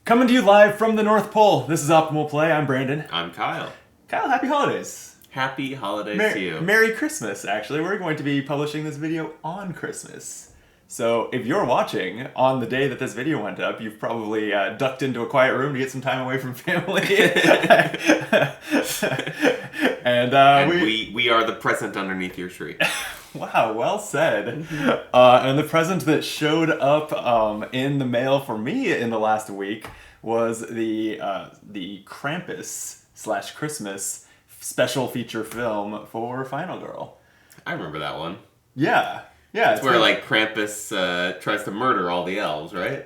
Coming to you live from the North Pole. This is Optimal Play. I'm Brandon. I'm Kyle. Kyle, happy holidays. Happy holidays to you. Merry Christmas, actually. We're going to be publishing this video on Christmas. So if you're watching on the day that this video went up, you've probably ducked into a quiet room to get some time away from family. and we are the present underneath your tree. Wow, well said. And the present that showed up in the mail for me in the last week was the Krampus / Christmas special feature film for Final Girl. I remember that one. Yeah. It's where like Krampus tries to murder all the elves, right?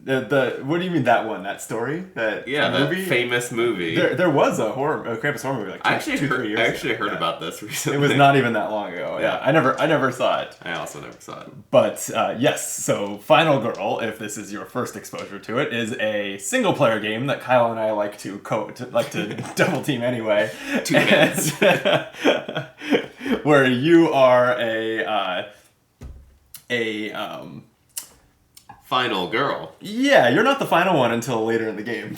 What do you mean that one? That story? That movie? That famous movie. There was a Krampus horror movie like two, 3 years ago. I actually heard about this recently. It was not even that long ago. Yeah, I never saw it. I also never saw it. But yes, so Final Girl, if this is your first exposure to it, is a single player game that Kyle and I like to double team anyway. Two minutes. Where you are a final girl. Yeah, you're not the final one until later in the game.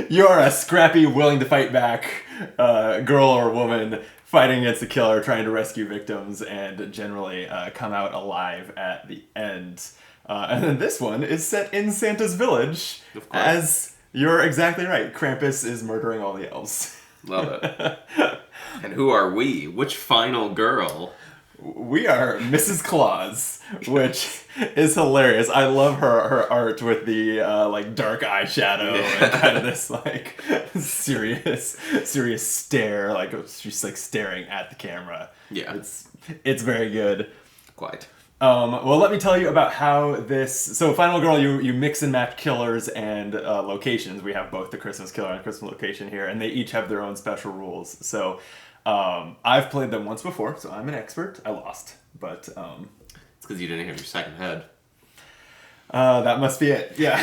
You're a scrappy, willing to fight back girl or woman fighting against a killer, trying to rescue victims, and generally come out alive at the end. And then this one is set in Santa's village, as you're exactly right. Krampus is murdering all the elves. Love it. And who are we? Which final girl? We are Mrs. Claus, which is hilarious. I love her art with the dark eyeshadow and kind of this like serious stare, like she's like staring at the camera. Yeah, it's very good. Quite. Well, let me tell you about how this. So, Final Girl, you mix and match killers and locations. We have both the Christmas killer and Christmas location here, and they each have their own special rules. So. I've played them once before, so I'm an expert. I lost, but... It's because you didn't have your second head. That must be it, yeah.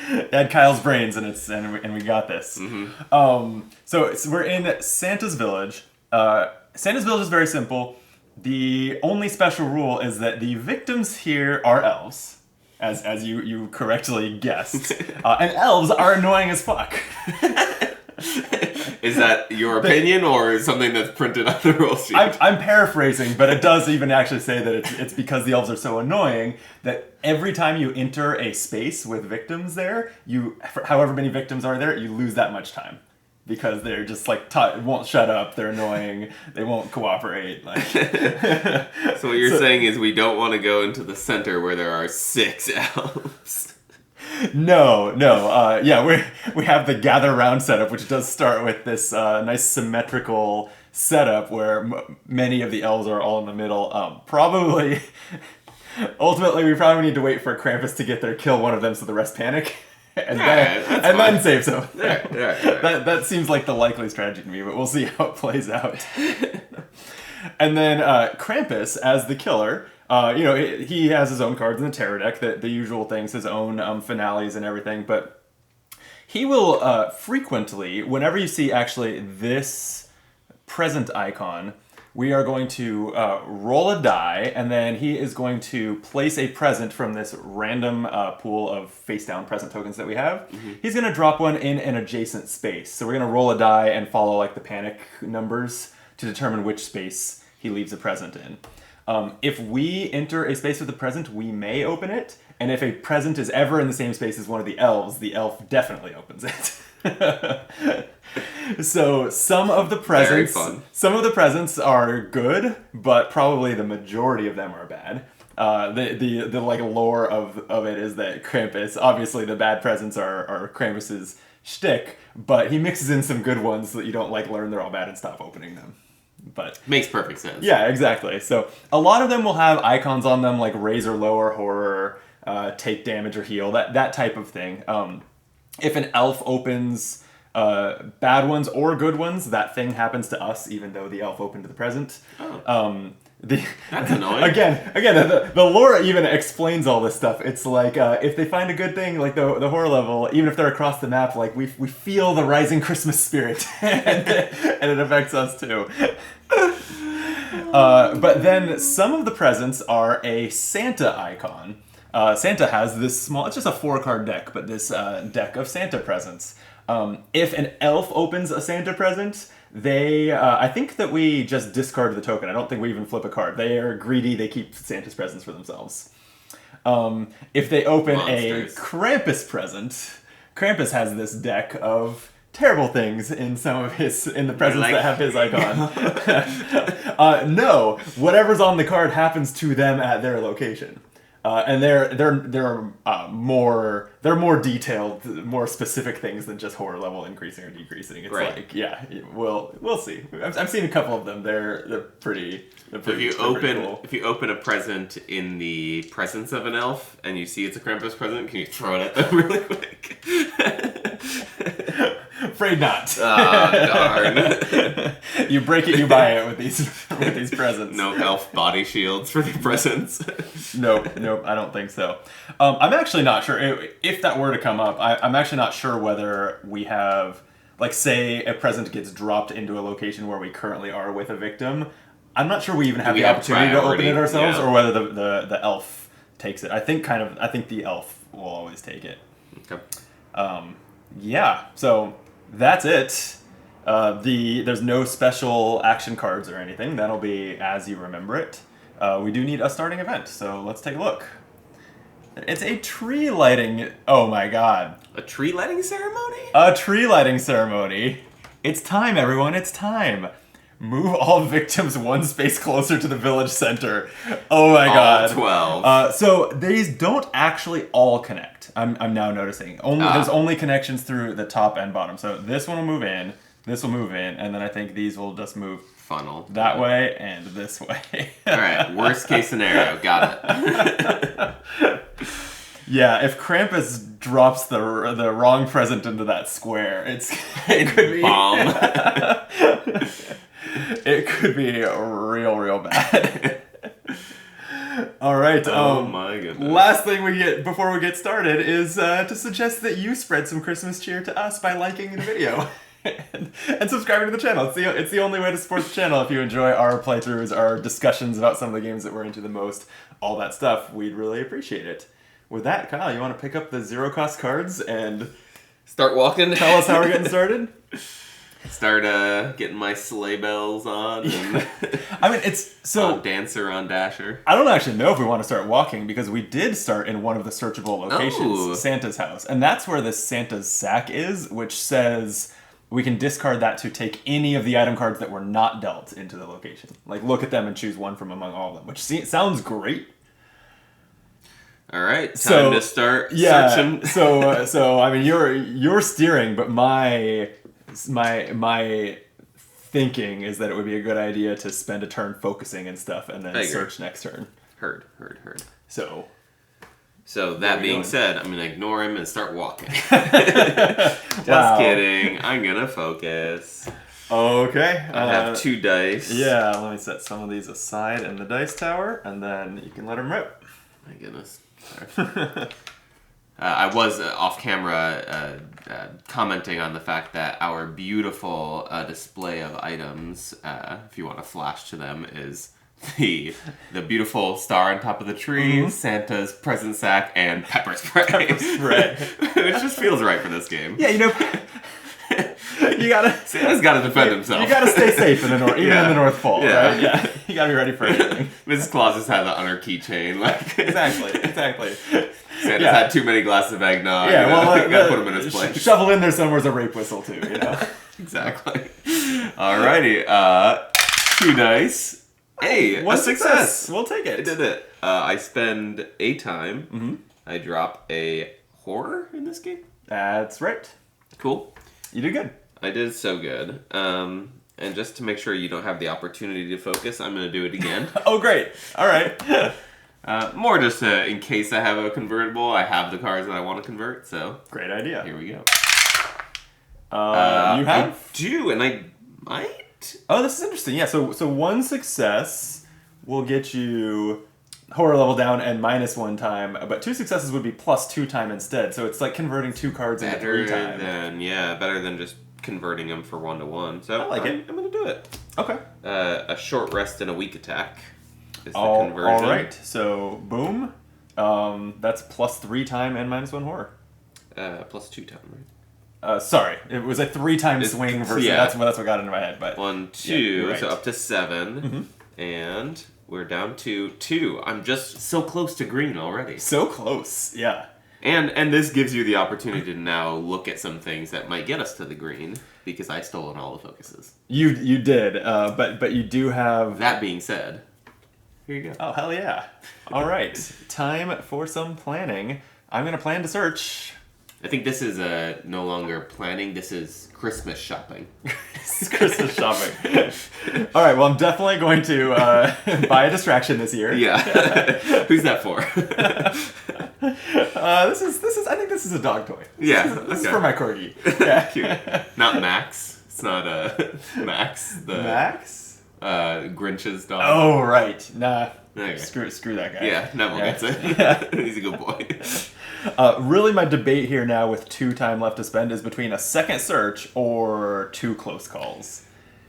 It had Kyle's brains, and we got this. Mm-hmm. So we're in Santa's village. Santa's village is very simple. The only special rule is that the victims here are elves, as you correctly guessed. And elves are annoying as fuck. Is that your opinion or something that's printed on the rule sheet? I'm paraphrasing, but it does even actually say that it's because the elves are so annoying that every time you enter a space with victims there, however many victims are there, you lose that much time. Because they're just like, won't shut up, they're annoying, they won't cooperate. Like. So what you're saying is we don't want to go into the center where there are 6 elves. No. Yeah, we have the gather round setup, which does start with this nice symmetrical setup where many of the elves are all in the middle. Ultimately, we probably need to wait for Krampus to get there, kill one of them so the rest panic, and then save some. Right. That seems like the likely strategy to me, but we'll see how it plays out. And then Krampus, as the killer... he has his own cards in the tarot deck, the usual things, his own finales and everything, but he will frequently, whenever you see actually this present icon, we are going to roll a die, and then he is going to place a present from this random pool of face-down present tokens that we have. Mm-hmm. He's going to drop one in an adjacent space. So we're going to roll a die and follow like the panic numbers to determine which space he leaves a present in. If we enter a space with a present, we may open it, and if a present is ever in the same space as one of the elves, the elf definitely opens it. So some of the presents are good, but probably the majority of them are bad. The like lore of it is that Krampus, obviously the bad presents are Krampus's shtick, but he mixes in some good ones so that you don't like learn they're all bad and stop opening them. But makes perfect sense. Yeah, exactly. So a lot of them will have icons on them like raise or lower, horror, take damage or heal, that type of thing. If an elf opens bad ones or good ones, that thing happens to us even though the elf opened the present. Oh. That's annoying. Again, the lore even explains all this stuff. It's like if they find a good thing, like the horror level, even if they're across the map, like we feel the rising Christmas spirit, and it affects us too. But then some of the presents are a Santa icon. Santa has this small, it's just a 4-card deck, but this deck of Santa presents. If an elf opens a Santa present, I think that we just discard the token. I don't think we even flip a card. They are greedy, they keep Santa's presents for themselves. If they open Monsters. a Krampus present, Krampus has this deck of terrible things in the presents that have his icon. No, whatever's on the card happens to them at their location. And they're more detailed, more specific things than just horror level increasing or decreasing. It's Right. like, yeah, we'll see. I've seen a couple of them. They're pretty. If you open a present in the presence of an elf and you see it's a Krampus present, can you throw it at them really quick? Afraid not. Darn. You break it, you buy it with these presents. No elf body shields for the presents. Nope, I don't think so. I'm actually not sure if that were to come up. I'm actually not sure whether we have, like, say a present gets dropped into a location where we currently are with a victim. I'm not sure we even have the opportunity to open it ourselves, or whether the elf takes it. I think the elf will always take it. Okay. Yeah. So that's it. There's no special action cards or anything. That'll be as you remember it. We do need a starting event, so let's take a look. It's a tree lighting. Oh my god. A tree lighting ceremony? A tree lighting ceremony. It's time, everyone. It's time. Move all victims one space closer to the village center. Oh my god. 12. So these don't actually all connect. I'm now noticing. There's only connections through the top and bottom. So this one will move in, this will move in, and then I think these will just move funnel that way and this way. Alright, worst case scenario. Got it. Yeah, if Krampus drops the wrong present into that square, it could be bomb. It could be real bad. All right. Oh my goodness. Last thing before we get started is to suggest that you spread some Christmas cheer to us by liking the video and subscribing to the channel. It's the only way to support the channel. If you enjoy our playthroughs, our discussions about some of the games that we're into the most, all that stuff, we'd really appreciate it. With that, Kyle, you want to pick up the zero-cost cards and start walking? Tell us how we're getting started? Start getting my sleigh bells on. And I mean, it's so... Dancer on Dasher. I don't actually know if we want to start walking, because we did start in one of the searchable locations, Santa's house. And that's where this Santa's sack is, which says we can discard that to take any of the item cards that were not dealt into the location. Like, look at them and choose one from among all of them, which sounds great. All right, time to start searching. So I mean, you're steering, but my thinking is that it would be a good idea to spend a turn focusing and stuff, and then search next turn. Heard. So that being said, I'm gonna ignore him and start walking. Just kidding. I'm gonna focus. Okay. I have 2 dice. Yeah, let me set some of these aside in the dice tower, and then you can let them rip. My goodness. I was off camera commenting on the fact that our beautiful display of items, if you want to flash to them, is the beautiful star on top of the tree, Santa's present sack, and pepper spray. Which just feels right for this game. Yeah, Santa's got to defend himself. You gotta stay safe in the north, even in the North Pole. Yeah, right? Yeah. You gotta be ready for anything. Mrs. Claus has had that on her keychain. Exactly. Santa's had too many glasses of eggnog. Yeah, well, you gotta put him in his place. Shovel in there somewhere's a rape whistle too. Exactly. Alrighty. 2 dice. Hey, one a success. We'll take it. I did it. I spend a time. Mm-hmm. I drop a horror in this game. That's right. Cool. You did good. I did so good. And just to make sure you don't have the opportunity to focus, I'm going to do it again. Oh, great. All right. More just in case I have a convertible, I have the cards that I want to convert, so... Great idea. Here we go. You have? I do, and I might? Oh, this is interesting. Yeah, so 1 success will get you horror level down and -1 time, but 2 successes would be +2 time instead, so it's like converting 2 cards into 3 time. Better than just converting them for 1-to-1. So I like it. I'm going to do it. Okay. A short rest and a weak attack is the conversion. All right. So boom. That's +3 time and -1 horror. +2 time, right? Sorry, it was a 3-time swing versus that's what got into my head. But 1, 2, yeah, right. So up to 7, and we're down to 2. I'm just so close to green already. So close, yeah. And this gives you the opportunity to now look at some things that might get us to the green because I stolen all the focuses. You did, but you do have. That being said, here you go. Oh hell yeah! All right, time for some planning. I'm gonna plan to search. I think this is no longer planning. This is Christmas shopping. It's Christmas shopping. All right. Well, I'm definitely going to buy a distraction this year. Yeah. Who's that for? This is. I think this is a dog toy. This is for my corgi. Yeah. Cute. Not Max. It's not Max. Max. Grinch's dog. Oh right. Nah. Okay. Screw that guy. Yeah. Neville gets it. Yeah. He's a good boy. Really, my debate here now with 2 time left to spend is between a second search or 2 close calls.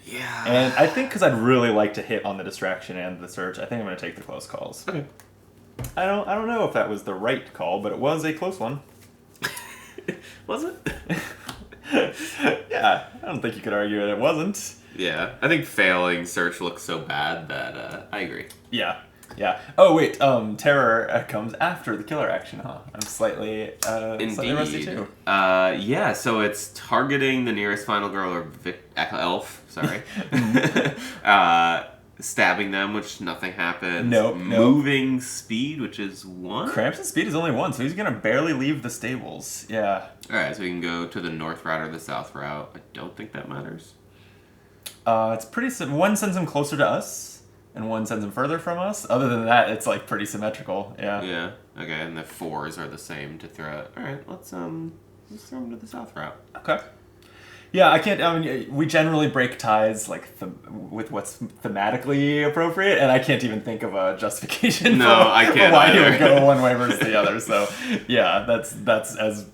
Yeah. And I think because I'd really like to hit on the distraction and the search, I think I'm going to take the close calls. Okay. I don't know if that was the right call, but it was a close one. Was it? Yeah, I don't think you could argue that it wasn't. Yeah, I think failing search looks so bad that I agree. Yeah. Oh wait, terror comes after the killer action, huh? I'm slightly rusty too. Yeah. So it's targeting the nearest final girl or elf. Sorry. Stabbing them, which nothing happens. Nope. Moving speed, which is 1. Krampus' speed is only 1, so he's gonna barely leave the stables. Yeah. All right, so we can go to the north route or the south route. I don't think that matters. It's pretty. One sends him closer to us, and one sends him further from us. Other than that, it's like pretty symmetrical. Yeah. Yeah. Okay, and the 4s are the same to throw. All right, let's throw him to the south route. Okay. Yeah, I can't. I mean, we generally break ties like with what's thematically appropriate, and I can't even think of a justification. No, I can't. For why he would go one way versus the other. So, yeah, that's as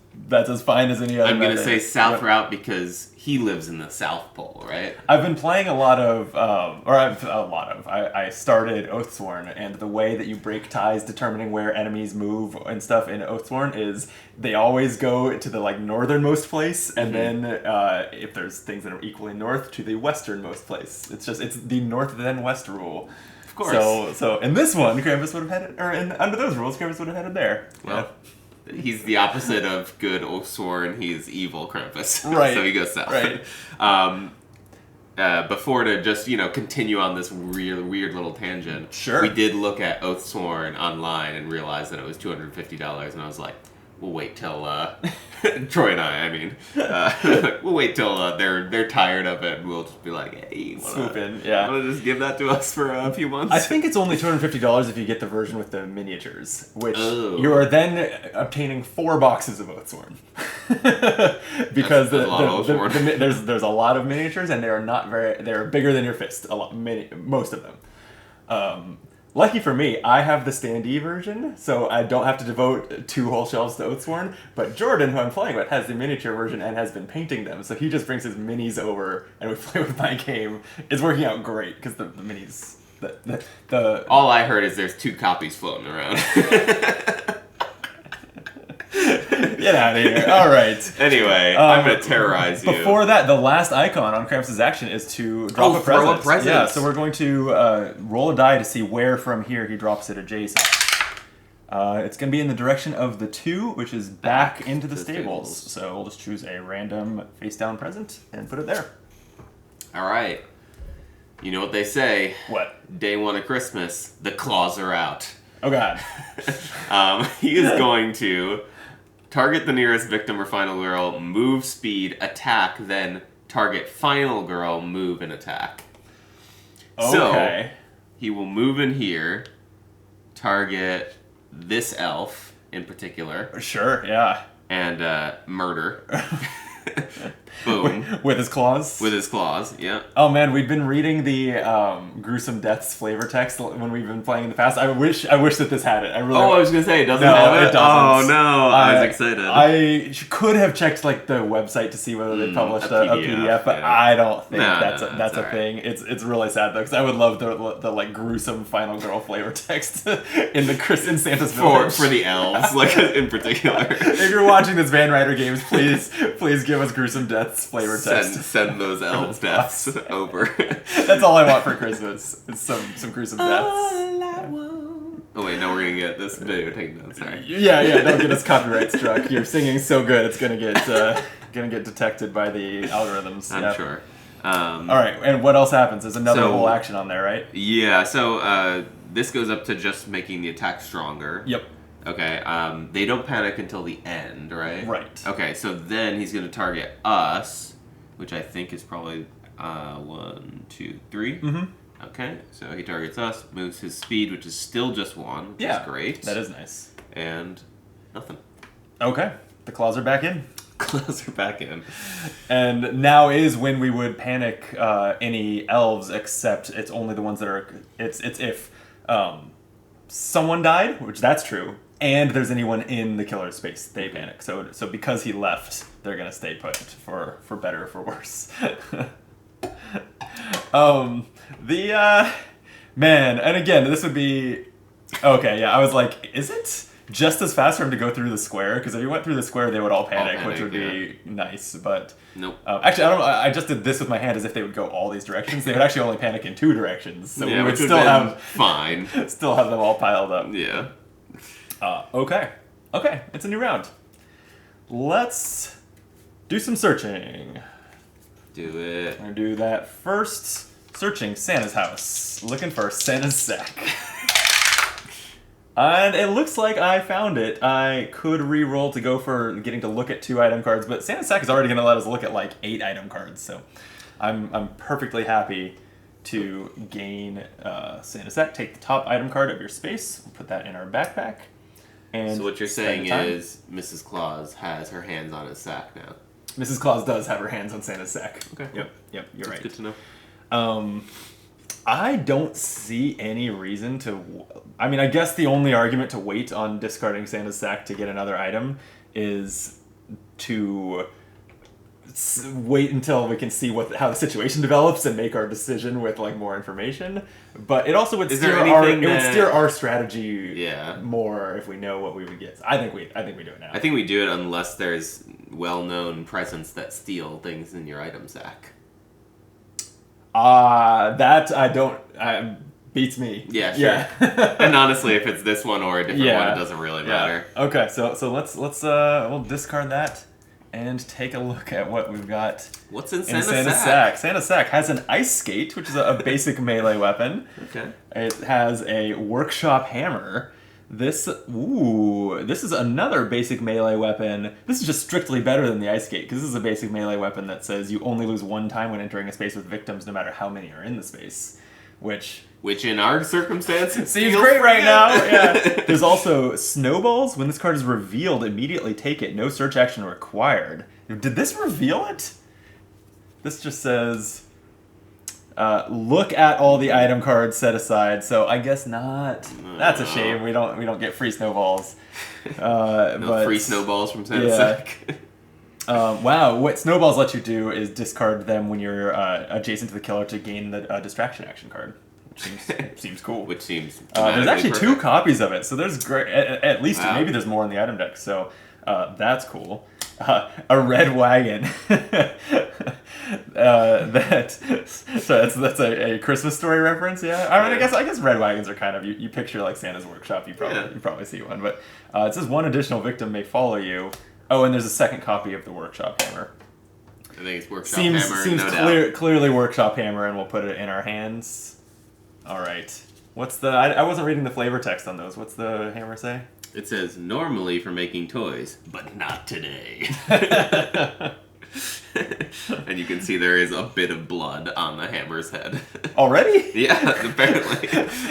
fine as any other. I'm gonna say south route because he lives in the South Pole, right? I've been playing a lot of, I started Oathsworn, and the way that you break ties determining where enemies move and stuff in Oathsworn is they always go to the like northernmost place, and then if there's things that are equally north, to the westernmost place. It's the north then west rule. Of course. So in this one, Krampus would have had it, or under those rules, Krampus would have had it there. Well. Yeah. He's the opposite of good Oathsworn. He's evil Krampus. Right. So he goes south. Right. Before to just, continue on this weird little tangent. Sure. We did look at Oathsworn online and realized that it was $250, and I was like, we'll wait till Troy and I mean, we'll wait till they're tired of it, and we'll just be like, hey, swoop in, yeah. Want to just give that to us for a few months? I think it's only $250 if you get the version with the miniatures, which you are then obtaining 4 boxes of Oathsworn. Because there's a lot of miniatures, and they're bigger than your fist. Most of them. Lucky for me, I have the standee version, so I don't have to devote 2 whole shelves to Oathsworn, but Jordan, who I'm playing with, has the miniature version and has been painting them, so he just brings his minis over and we play with my game. It's working out great, because the minis... All I heard is there's 2 copies floating around. Get out of here. All right. Anyway, I'm going to terrorize you. Before that, the last icon on Krampus' action is to drop a present. Throw a present. Yeah, so we're going to roll a die to see where from here he drops it adjacent. It's going to be in the direction of the 2, which is back into the stables. So we'll just choose a random face-down present and put it there. All right. You know what they say. What? Day 1 of Christmas, the claws are out. Oh, God. He is going to... target the nearest victim or final girl, move, speed, attack, then target final girl, move, and attack. Okay. So, he will move in here, target this elf in particular. Sure, yeah. And murder. Boom. With his claws? With his claws, yeah. Oh man, we've been reading the gruesome deaths flavor text when we've been playing in the past. I wish that this had it. I was gonna say, it doesn't No, have it? it doesn't. Oh no, I was excited. I could have checked like the website to see whether they published a PDF, but yeah. I don't think that's a right. thing. It's really sad though, because I would love the like gruesome final girl flavor text in Santa's village for the elves, like in particular. If you're watching this Van Ryder games, please give us gruesome deaths flavor text. Send those elves deaths over. That's all I want for Christmas. Is some gruesome deaths. Oh wait, no, we're gonna get this video taken down. Sorry. Yeah, don't get us copyright struck. You're singing so good, it's gonna get detected by the algorithms. I'm sure. All right, and what else happens? There's another whole action on there, right? Yeah. So this goes up to just making the attack stronger. Yep. Okay. They don't panic until the end, right? Right. Okay. So then he's gonna target us, which I think is probably 1, 2, 3. Mm-hmm. Okay. So he targets us, moves his speed, which is still just 1, which is great. That is nice. And nothing. Okay. The claws are back in. Claws are back in. And now is when we would panic any elves, except it's only the ones that are. It's if someone died, which that's true, and there's anyone in the killer space, they panic. So because he left, they're gonna stay put for better or for worse. Man, and again, this would be okay. Yeah, I was like, is it just as fast for him to go through the square? Because if he went through the square, they would all panic, which would be nice. But nope. Actually, I don't. I just did this with my hand as if they would go all these directions. They would actually only panic in 2 directions, so we would still have fine. Still have them all piled up. Yeah. Okay. It's a new round. Let's do some searching. Do it. I'm gonna do that first. Searching Santa's house, looking for Santa's sack. And it looks like I found it. I could re-roll to go for getting to look at 2 item cards, but Santa's sack is already going to let us look at like 8 item cards, so I'm perfectly happy to gain Santa's sack. Take the top item card of your space, put that in our backpack. And so what you're saying is Mrs. Claus has her hands on his sack now. Mrs. Claus does have her hands on Santa's sack. Okay. Yep, you're right. Good to know. I don't see any reason to. I mean, I guess the only argument to wait on discarding Santa's sack to get another item is to wait until we can see how the situation develops and make our decision with like more information. But it also would steer our strategy more if we know what we would get. I think we do it now. I think we do it unless there's well-known presents that steal things in your item sack. That I don't. Beats me. Yeah, sure. Yeah. And honestly, if it's this one or a different one, it doesn't really matter. Okay, so let's we'll discard that and take a look at what we've got. What's in Santa's Santa's sack? Santa's sack has an ice skate, which is a basic melee weapon. Okay. It has a workshop hammer. This is another basic melee weapon. This is just strictly better than the ice skate, because this is a basic melee weapon that says you only lose 1 time when entering a space with victims, no matter how many are in the space. Which in our circumstances seems great right now. Yeah. There's also snowballs. When this card is revealed, immediately take it. No search action required. Did this reveal it? This just says look at all the item cards set aside. So I guess not. That's a shame. We don't get free snowballs. No free snowballs from Santa's sack. Wow, what snowballs let you do is discard them when you're adjacent to the killer to gain the distraction action card, which seems cool. Which seems there's actually perfect. 2 copies of it, so there's great. At least maybe there's more in the item deck. So that's cool. A red wagon. That's a Christmas Story reference. Yeah, I mean, I guess red wagons are kind of you picture like Santa's workshop. You probably see one, but it says 1 additional victim may follow you. Oh, and there's a second copy of the workshop hammer. I think it's workshop hammer. Seems clearly workshop hammer, and we'll put it in our hands. All right. What's the? I wasn't reading the flavor text on those. What's the hammer say? It says normally for making toys, but not today. And you can see there is a bit of blood on the hammer's head. Already? Yeah, apparently.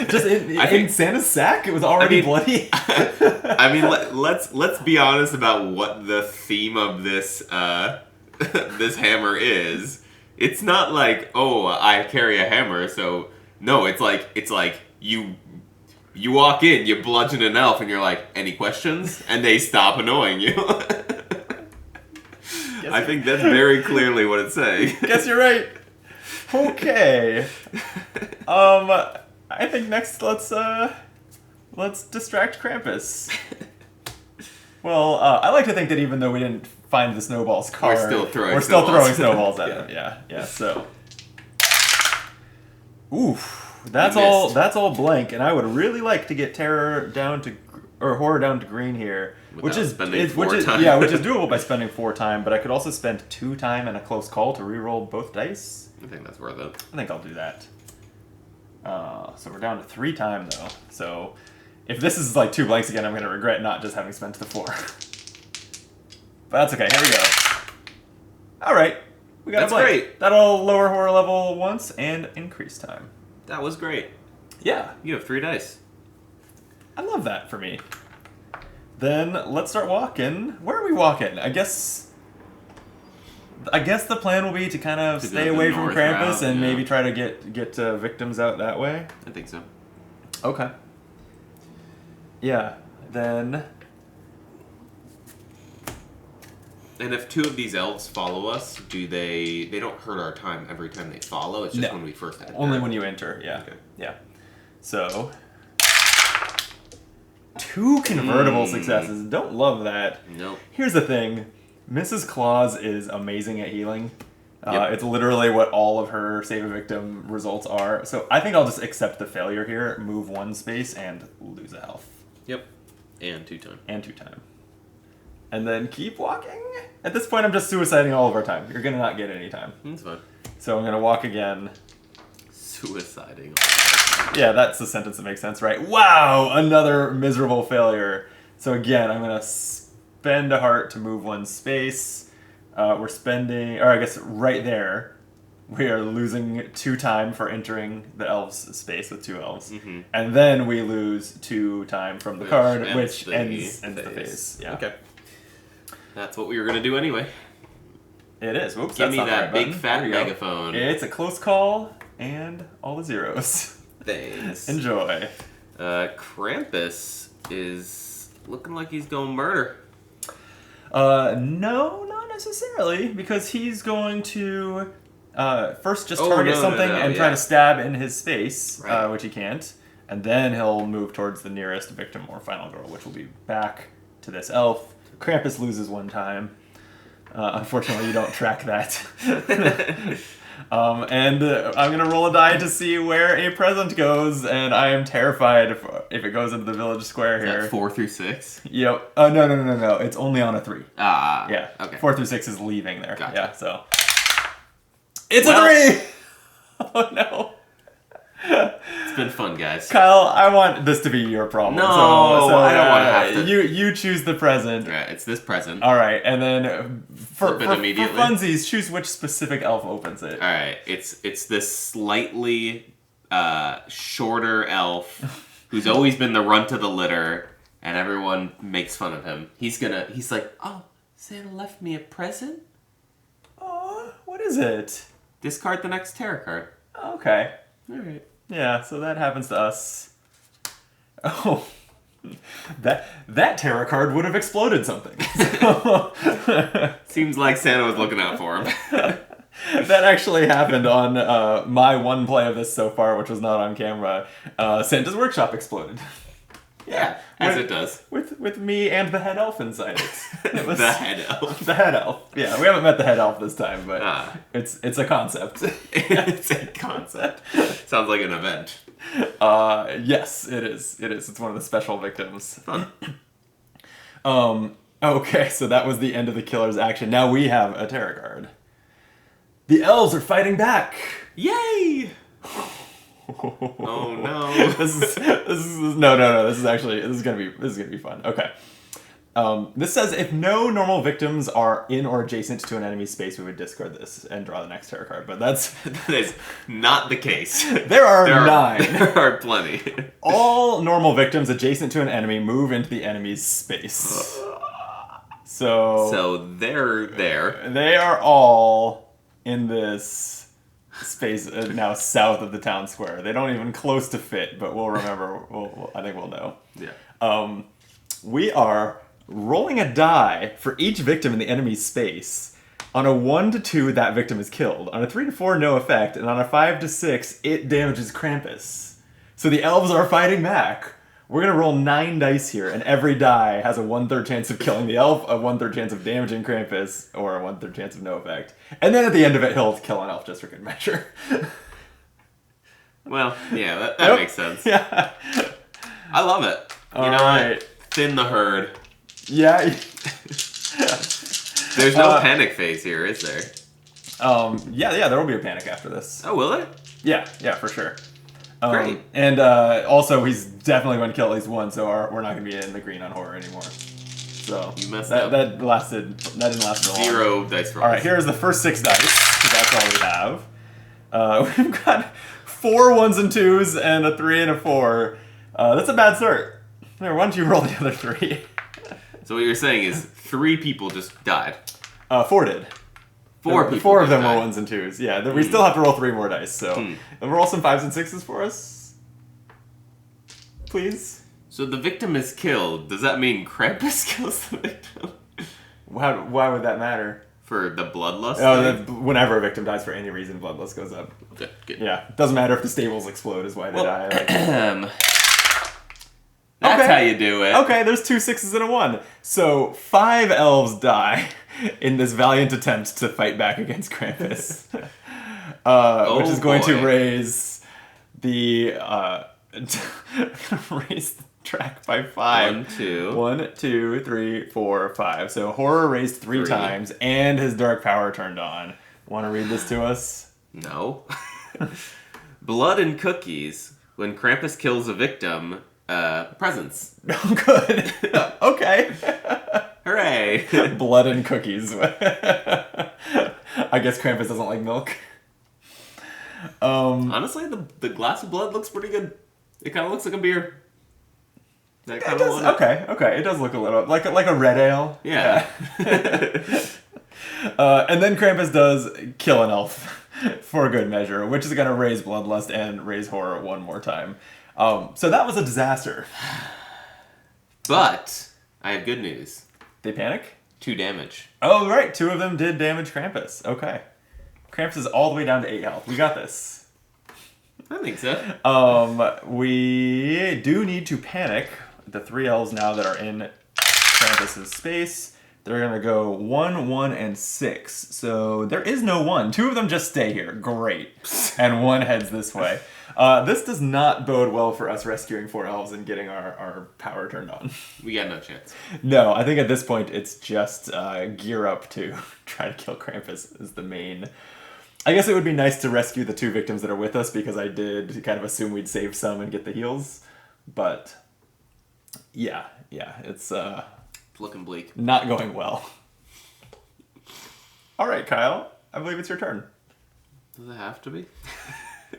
Just in Santa's sack, it was already bloody. I mean, let's be honest about what the theme of this this hammer is. It's not like, oh, I carry a hammer, so no. It's like you walk in, you bludgeon an elf, and you're like, any questions? And they stop annoying you. I think that's very clearly what it's saying. Guess you're right. Okay. I think next let's distract Krampus. Well, I like to think that even though we didn't find the snowball's card, we're still throwing snowballs at him. Yeah. So, oof, that's all blank, and I would really like to get terror down to horror down to green here, which is doable by spending 4 time. But I could also spend 2 time and a close call to reroll both dice. I think that's worth it. I think I'll do that. So we're down to 3 time though. So if this is like 2 blanks again, I'm gonna regret not just having spent the 4. But that's okay. Here we go. All right, we got a blank. Great. That'll lower horror level once and increase time. That was great. Yeah, you have 3 dice. I love that for me. Then let's start walking. Where are we walking? I guess the plan will be to kind of stay away from Krampus and maybe try to get victims out that way. I think so. Okay. Yeah. Then. And if 2 of these elves follow us, they don't hurt our time every time they follow? It's just when we first enter. Only when you enter, yeah. Okay. Yeah. So 2 convertible successes. Don't love that. Nope. Here's the thing. Mrs. Claus is amazing at healing. It's literally what all of her save a victim results are. So I think I'll just accept the failure here, move 1 space, and lose a health. Yep. And 2 time. And 2 time. And then keep walking. At this point, I'm just suiciding all of our time. You're gonna not get any time. That's fine. So I'm gonna walk again. Suiciding. Yeah, that's the sentence that makes sense, right? Wow, another miserable failure. So again, I'm gonna spend a heart to move 1 space. We're spending, or I guess right there, we are losing 2 time for entering the elves' space with 2 elves. Mm-hmm. And then we lose 2 time from the card, which ends the phase. Yeah. Okay. That's what we were going to do anyway. It is. Whoops, Give me that big fat megaphone. It's a close call and all the zeros. Thanks. Enjoy. Krampus is looking like he's going murder. No, not necessarily, because he's going to first just target something and try to stab in his space, which he can't, and then he'll move towards the nearest victim or final girl, which will be back to this elf. Krampus loses 1 time. Unfortunately, you don't track that. And I'm going to roll a die to see where a present goes, and I am terrified if it goes into the village square here. Is that 4 through 6? Yep. No. It's only on a 3. Yeah. Okay. 4 through 6 is leaving there. Gotcha. Yeah, so. It's a 3! Oh, no. It's been fun, guys. Kyle, I want this to be your problem. No, I don't want to have to. You choose the present. Yeah, it's this present. All right, and then for funsies, choose which specific elf opens it. All right, it's this slightly shorter elf who's always been the runt of the litter, and everyone makes fun of him. He's like, oh, Santa left me a present? Oh, what is it? Discard the next tarot card. Okay. All right. Yeah, so that happens to us. Oh, that tarot card would have exploded something. Seems like Santa was looking out for him. That actually happened on my 1 play of this so far, which was not on camera. Santa's workshop exploded. Yeah, as it does. With me and the head elf inside it. It was the head elf. The head elf. Yeah, we haven't met the head elf this time, but it's a concept. It's a concept. Sounds like an event. Yes, it is. It's one of the special victims. Fun. Okay, so that was the end of the killer's action. Now we have a tarot card. The elves are fighting back. Yay! Oh no! This is no. This is gonna be fun. Okay. This says if no normal victims are in or adjacent to an enemy's space, we would discard this and draw the next tarot card. But that is not the case. There are 9. There are plenty. All normal victims adjacent to an enemy move into the enemy's space. So they're there. They are all in this space now south of the town square. They don't even close to fit, but we'll remember. I think we'll know. Yeah. We are rolling a die for each victim in the enemy's space. On a 1 to 2, that victim is killed. On a 3 to 4, no effect. And on a 5 to 6, it damages Krampus. So the elves are fighting back. We're going to roll 9 dice here, and every die has a 1/3 chance of killing the elf, a 1/3 chance of damaging Krampus, or a 1/3 chance of no effect. And then at the end of it, he'll kill an elf just for good measure. Well, yeah, that makes sense. Yeah. I love it. You know what? Thin the herd. Yeah. There's no panic phase here, is there? Yeah, there will be a panic after this. Oh, will there? Yeah, for sure. Great. And also, he's definitely going to kill at least one, so we're not going to be in the green on horror anymore. So you messed up. That didn't last for long. 0 dice rolls. All right, here's the first 6 dice, because that's all we have. We've got 4 1s and 2s and a 3 and a 4. That's a bad start. Here, why don't you roll the other 3? So what you're saying is 3 people just died. 4 did. 4 people. 4 of them died. were 1s and 2s. Yeah, we still have to roll 3 more dice. So roll some 5s and 6s for us, please. So the victim is killed. Does that mean Krampus kills the victim? Why would that matter? For the bloodlust? Whenever a victim dies for any reason, bloodlust goes up. Okay, good. Yeah, doesn't matter if the stables explode is why they die. That's okay. how you do it. Okay, there's 2 6s and a 1. So 5 elves die in this valiant attempt to fight back against Krampus. Which is going to raise the raise the track by 5. 1, 2, 3, 4, 5. So horror raised 3 times and his dark power turned on. Want to read this to us? No. Blood and cookies. When Krampus kills a victim, presents. Oh, good. Okay. Hooray. Blood and cookies. I guess Krampus doesn't like milk. Honestly, the glass of blood looks pretty good. It kind of looks like a beer. It does. Okay. It does look a little like a red ale. Yeah. And then Krampus does kill an elf for good measure, which is going to raise bloodlust and raise horror 1 more time. So that was a disaster. But I have good news. They panic? 2 damage. Oh, right. 2 of them did damage Krampus. Okay. Krampus is all the way down to 8 health. We got this. I think so. We do need to panic. The 3 elves now that are in Krampus's space. They're going to go 1, 1, and 6. So there is no 1. 2 of them just stay here. Great. And 1 heads this way. This does not bode well for us rescuing 4 elves and getting our power turned on. We got no chance. No, I think at this point it's just gear up to try to kill Krampus is the main. I guess it would be nice to rescue the 2 victims that are with us because I did kind of assume we'd save some and get the heals. But yeah, it's looking bleak. Not going well. All right, Kyle, I believe it's your turn. Does it have to be?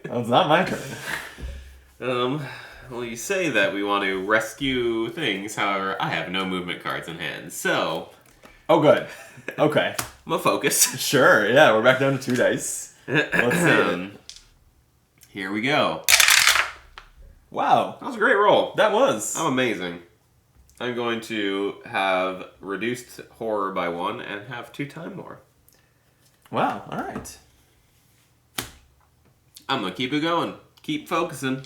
Well, it's not my turn. Well, you say that we want to rescue things, however, I have no movement cards in hand, so... Oh, good. Okay. I'm gonna focus. Sure, yeah, we're back down to 2 dice. Let's see. Here we go. Wow. That was a great roll. That was. I'm amazing. I'm going to have reduced horror by 1 and have 2 time more. Wow, alright. I'm going to keep it going. Keep focusing.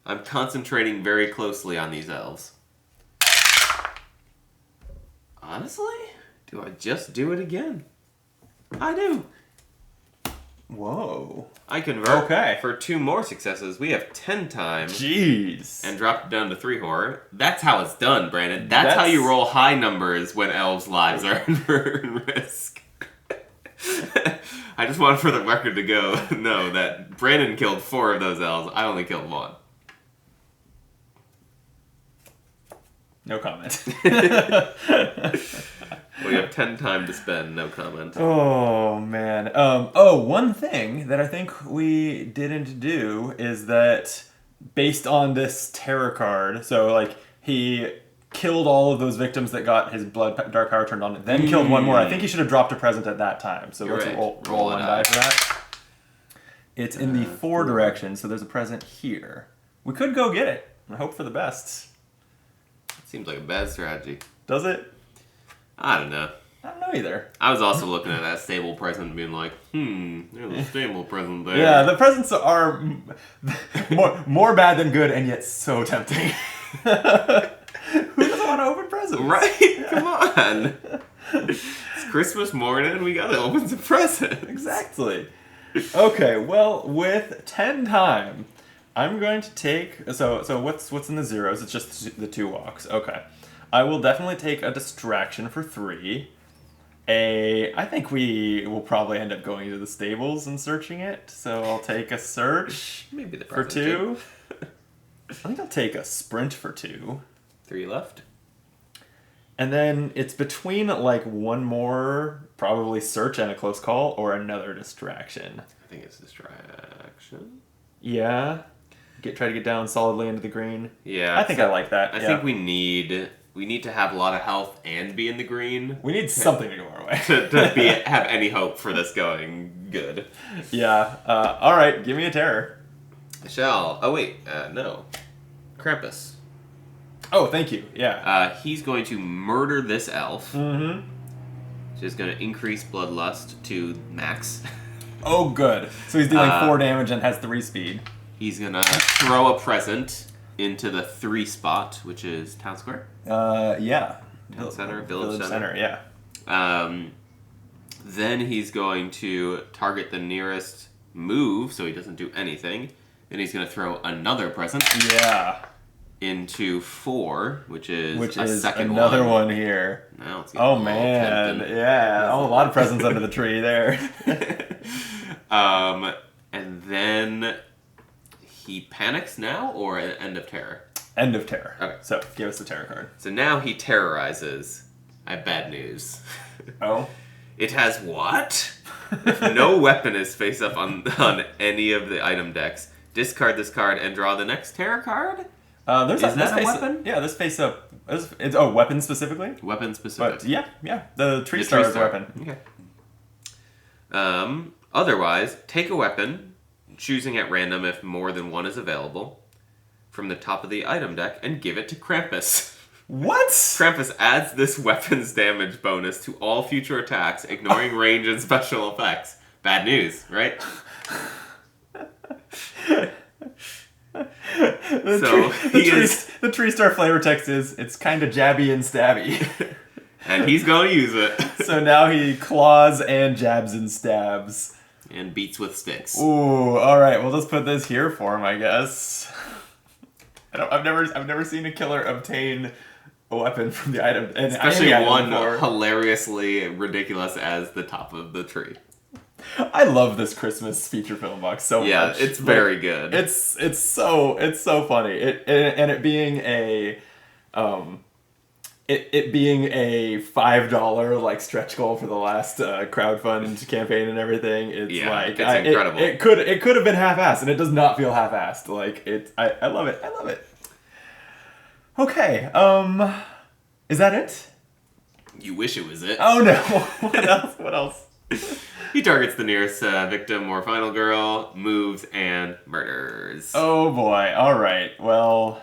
I'm concentrating very closely on these elves. Honestly, do I just do it again? I do. Whoa. I convert Okay. for 2 more successes. We have 10 times. Jeez. And dropped it down to 3 horror. That's how it's done, Brandon. That's how you roll high numbers when elves' lives are in risk. I just want for the record to know that Brandon killed 4 of those elves. I only killed 1. No comment. We have 10 time to spend. No comment. Oh, man. One thing that I think we didn't do is that based on this terror card, so, like, he killed all of those victims that got his dark power turned on, then killed one more. I think he should have dropped a present at that time. So let's roll one die for that. It's in the 4 direction, so there's a present here. We could go get it. I hope for the best. Seems like a bad strategy. Does it? I don't know. I don't know either. I was also looking at that stable present and being like, there's a stable present there. Yeah, the presents are more bad than good, and yet so tempting. Who doesn't want to open presents? Right? Yeah. Come on. It's Christmas morning, we gotta open some presents. Exactly. Okay, well, with 10 time, I'm going to take... So what's in the zeros? It's just the 2 walks. Okay. I will definitely take a distraction for 3. I think we will probably end up going to the stables and searching it. So I'll take a search Maybe the for 2. I think I'll take a sprint for 2. 3 left. And then it's between like one more, probably search and a close call, or another distraction. I think it's distraction. Yeah. Try to get down solidly into the green. Yeah. I think I like that. I think we need to have a lot of health and be in the green. We need something to go our way. to have any hope for this going good. Yeah. All right. Give me a terror. I shall. Oh, wait. No. Krampus. Oh, thank you. Yeah. He's going to murder this elf. Mm-hmm. Which is going to increase bloodlust to max. Oh, good. So he's dealing 4 damage and has 3 speed. He's going to throw a present into the 3 spot, which is town square. Yeah. Town center, village center. Yeah. Then he's going to target the nearest move, so he doesn't do anything. Then he's going to throw another present. Yeah. Into 4, which is second another one here. Now it's oh man, yeah, a lot of presents under the tree there. And then he panics now, or end of terror? End of terror. Okay, so give us the terror card. So now he terrorizes. I have bad news. Oh, it has what? If no weapon is face up on any of the item decks, discard this card and draw the next terror card. Is that a weapon? Yeah, this face up. It's weapon specifically. Weapon specific. But yeah, the tree star is a weapon. Okay. Otherwise, take a weapon, choosing at random if more than one is available, from the top of the item deck, and give it to Krampus. What? Krampus adds this weapon's damage bonus to all future attacks, ignoring range and special effects. Bad news, right? The tree star flavor text is, it's kind of jabby and stabby. And he's going to use it. So now he claws and jabs and stabs. And beats with sticks. Ooh, alright, we'll just put this here for him, I guess. I've never seen a killer obtain a weapon from the item. And especially one hilariously ridiculous as the top of the tree. I love this Christmas feature film box so much. Yeah, it's very good. It's so funny. It being a it being a $5 like stretch goal for the last crowdfund campaign and everything. It's like it's incredible. It could have been half-assed, and it does not feel half-assed. Like I love it. I love it. Okay. Is that it? You wish it was it. Oh no. What else? What else? He targets the nearest victim or final girl, moves, and murders. Oh boy. Alright. Well,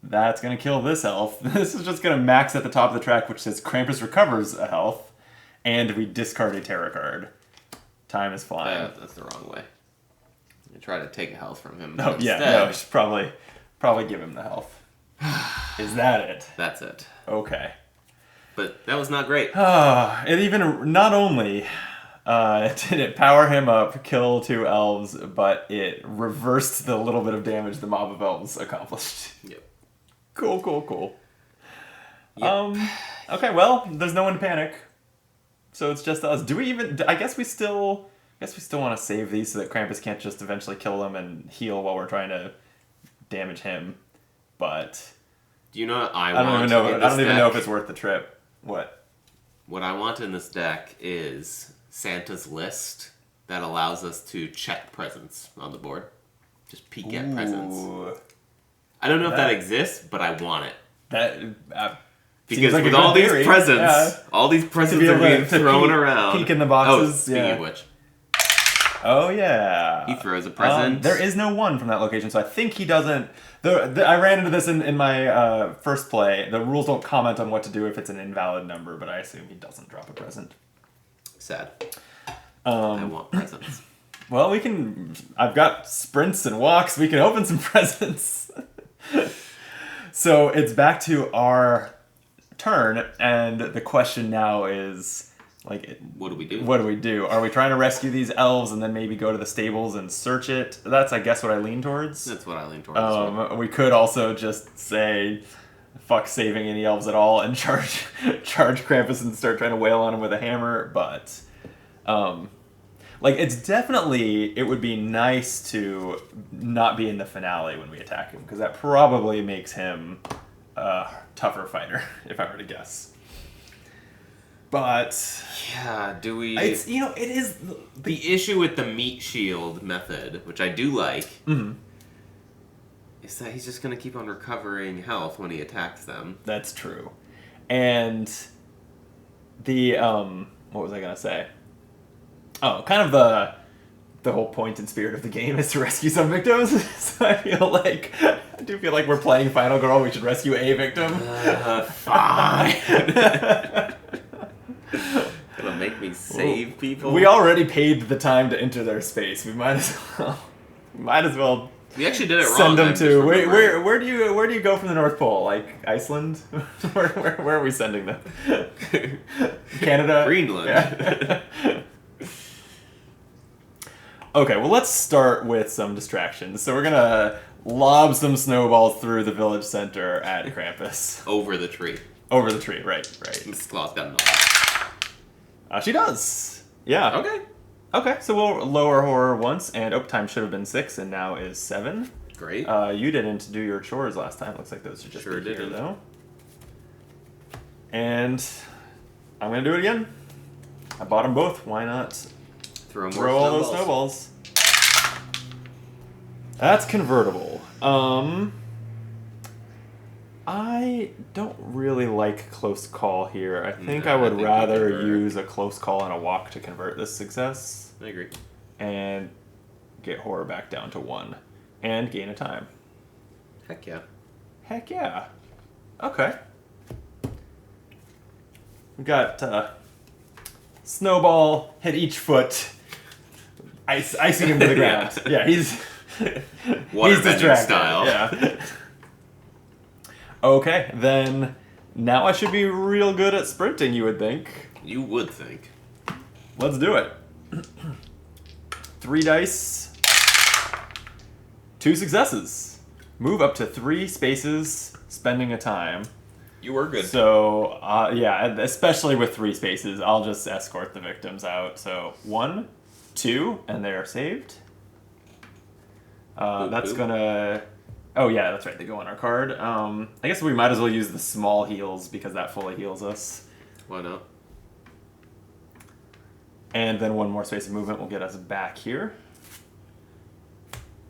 that's going to kill this elf. This is just going to max at the top of the track, which says Krampus recovers a health, and we discard a terror card. Time is flying. That's the wrong way. I try to take a health from him. Oh, yeah. No, we should probably give him the health. Is that it? That's it. Okay. But that was not great. It even, not only did it power him up, kill 2 elves, but it reversed the little bit of damage the mob of elves accomplished. Yep. Cool. Yep. Okay, well, there's no one to panic. So it's just us. Do we even, I guess we still want to save these so that Krampus can't just eventually kill them and heal while we're trying to damage him. But do you know what I don't even know if it's worth the trip. What? What I want in this deck is Santa's list that allows us to check presents on the board. Just peek at presents. I don't know if that exists, but I want it. That Because like with all these presents, are being thrown around. Peek in the boxes. Oh, speaking of which. Oh, yeah. He throws a present. There is no 1 from that location, so I think he doesn't... I ran into this in my first play. The rules don't comment on what to do if it's an invalid number, but I assume he doesn't drop a present. Sad. I want presents. Well, I've got sprints and walks. We can open some presents. So it's back to our turn, and the question now is, like, what do we do? What do we do? Are we trying to rescue these elves and then maybe go to the stables and search it? That's, I guess, what I lean towards. That's what I lean towards. We could also just say, fuck saving any elves at all and charge Krampus and start trying to wail on him with a hammer, but... like, it would be nice to not be in the finale when we attack him, because that probably makes him a tougher fighter, if I were to guess. But... yeah, do we... It is... The issue with the meat shield method, which I do like, is that he's just going to keep on recovering health when he attacks them. That's true. And the, what was I going to say? Oh, kind of the whole point and spirit of the game is to rescue some victims. So I do feel like we're playing Final Girl. We should rescue a victim. Fine. Gonna make me save people. We already paid the time to enter their space. We might as well. We actually did it wrong. Send them to where do you go from the North Pole? Like Iceland? where are we sending them? Canada? Greenland. Yeah. Okay, well, let's start with some distractions. So we're going to lob some snowballs through the village center at Krampus. Over the tree. Over the tree, right. Miss Claus got She does. Yeah. Okay, so we'll lower horror once, and time should have been 6, and now is 7. Great. You didn't do your chores last time. Looks like those are just here, though. And I'm going to do it again. I bought them both. Why not? Throw all those snowballs. That's convertible. I don't really like close call here. I think I would rather use a close call and a walk to convert this success. I agree. And get horror back down to 1. And gain a time. Heck yeah. Heck yeah. Okay. We got snowball, hit each foot. Icing him to the ground. Yeah, he's distracted style. Yeah. Okay, then now I should be real good at sprinting, you would think. You would think. Let's do it. 3 dice. 2 successes. Move up to 3 spaces, spending a time. You were good. So, yeah, especially with 3 spaces, I'll just escort the victims out. So, 1, 2, and they are saved. That's gonna... Oh, yeah, that's right. They go on our card. I guess we might as well use the small heals because that fully heals us. Why not? And then 1 more space of movement will get us back here.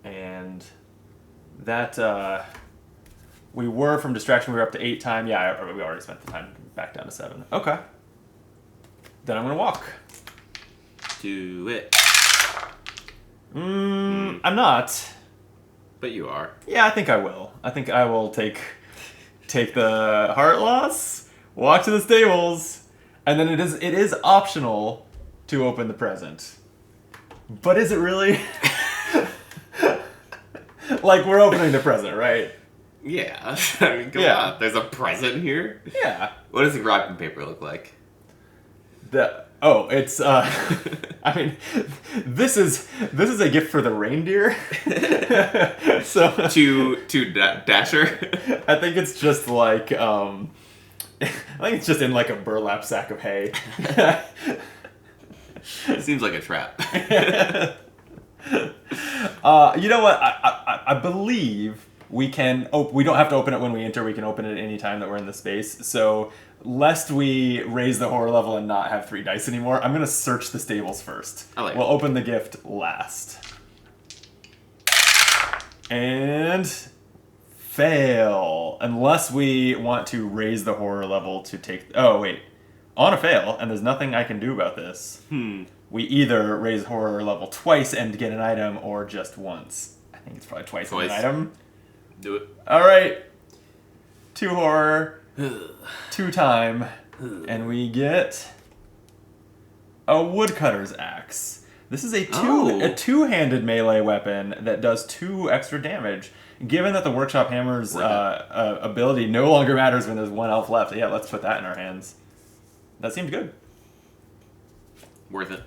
And that... we were from distraction, we were up to 8 time. Yeah, we already spent the time back down to 7. Okay. Then I'm going to walk. Do it. I'm not. But you are. Yeah, I think I will. I think I will take the heart loss, walk to the stables, and then it is optional to open the present. But is it really? Like, we're opening the present, right? Yeah. I mean, come on. There's a present here? Yeah. What does the wrapping paper look like? It's I mean, this is a gift for the reindeer. So to Dasher. I think it's just like I think it's just in like a burlap sack of hay. It seems like a trap. You know what? I believe we can. We don't have to open it when we enter. We can open it any time that we're in the space. So, lest we raise the horror level and not have 3 dice anymore, I'm gonna search the stables first. We'll open the gift last. And Fail. Unless we want to raise the horror level to take... Oh, wait. On a fail, and there's nothing I can do about this. We either raise horror level twice and get an item, or just once. I think it's probably twice and an item. Do it. Alright. 2 horror. 2 time. And we get... a woodcutter's axe. This is a two-handed melee weapon that does 2 extra damage. Given that the workshop hammer's ability no longer matters when there's 1 elf left, yeah, let's put that in our hands. That seems good. Worth it.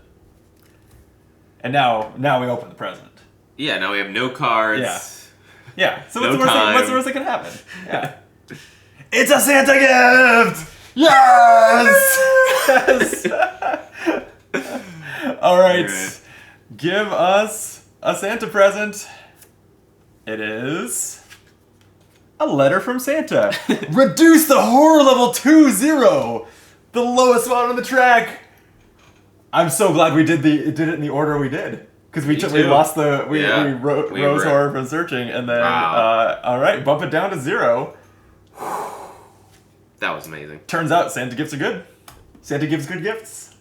And now we open the present. Yeah, now we have no cards. Yeah. So No what's the worst that can happen? Yeah. It's a Santa gift! Yes! All right. Give us a Santa present. It is a letter from Santa. Reduce the horror level to 0. The lowest one on the track. I'm so glad we did it in the order we did, because we lost the we rose horror from searching, and then all right, bump it down to 0. That was amazing. Turns out Santa gifts are good. Santa gives good gifts.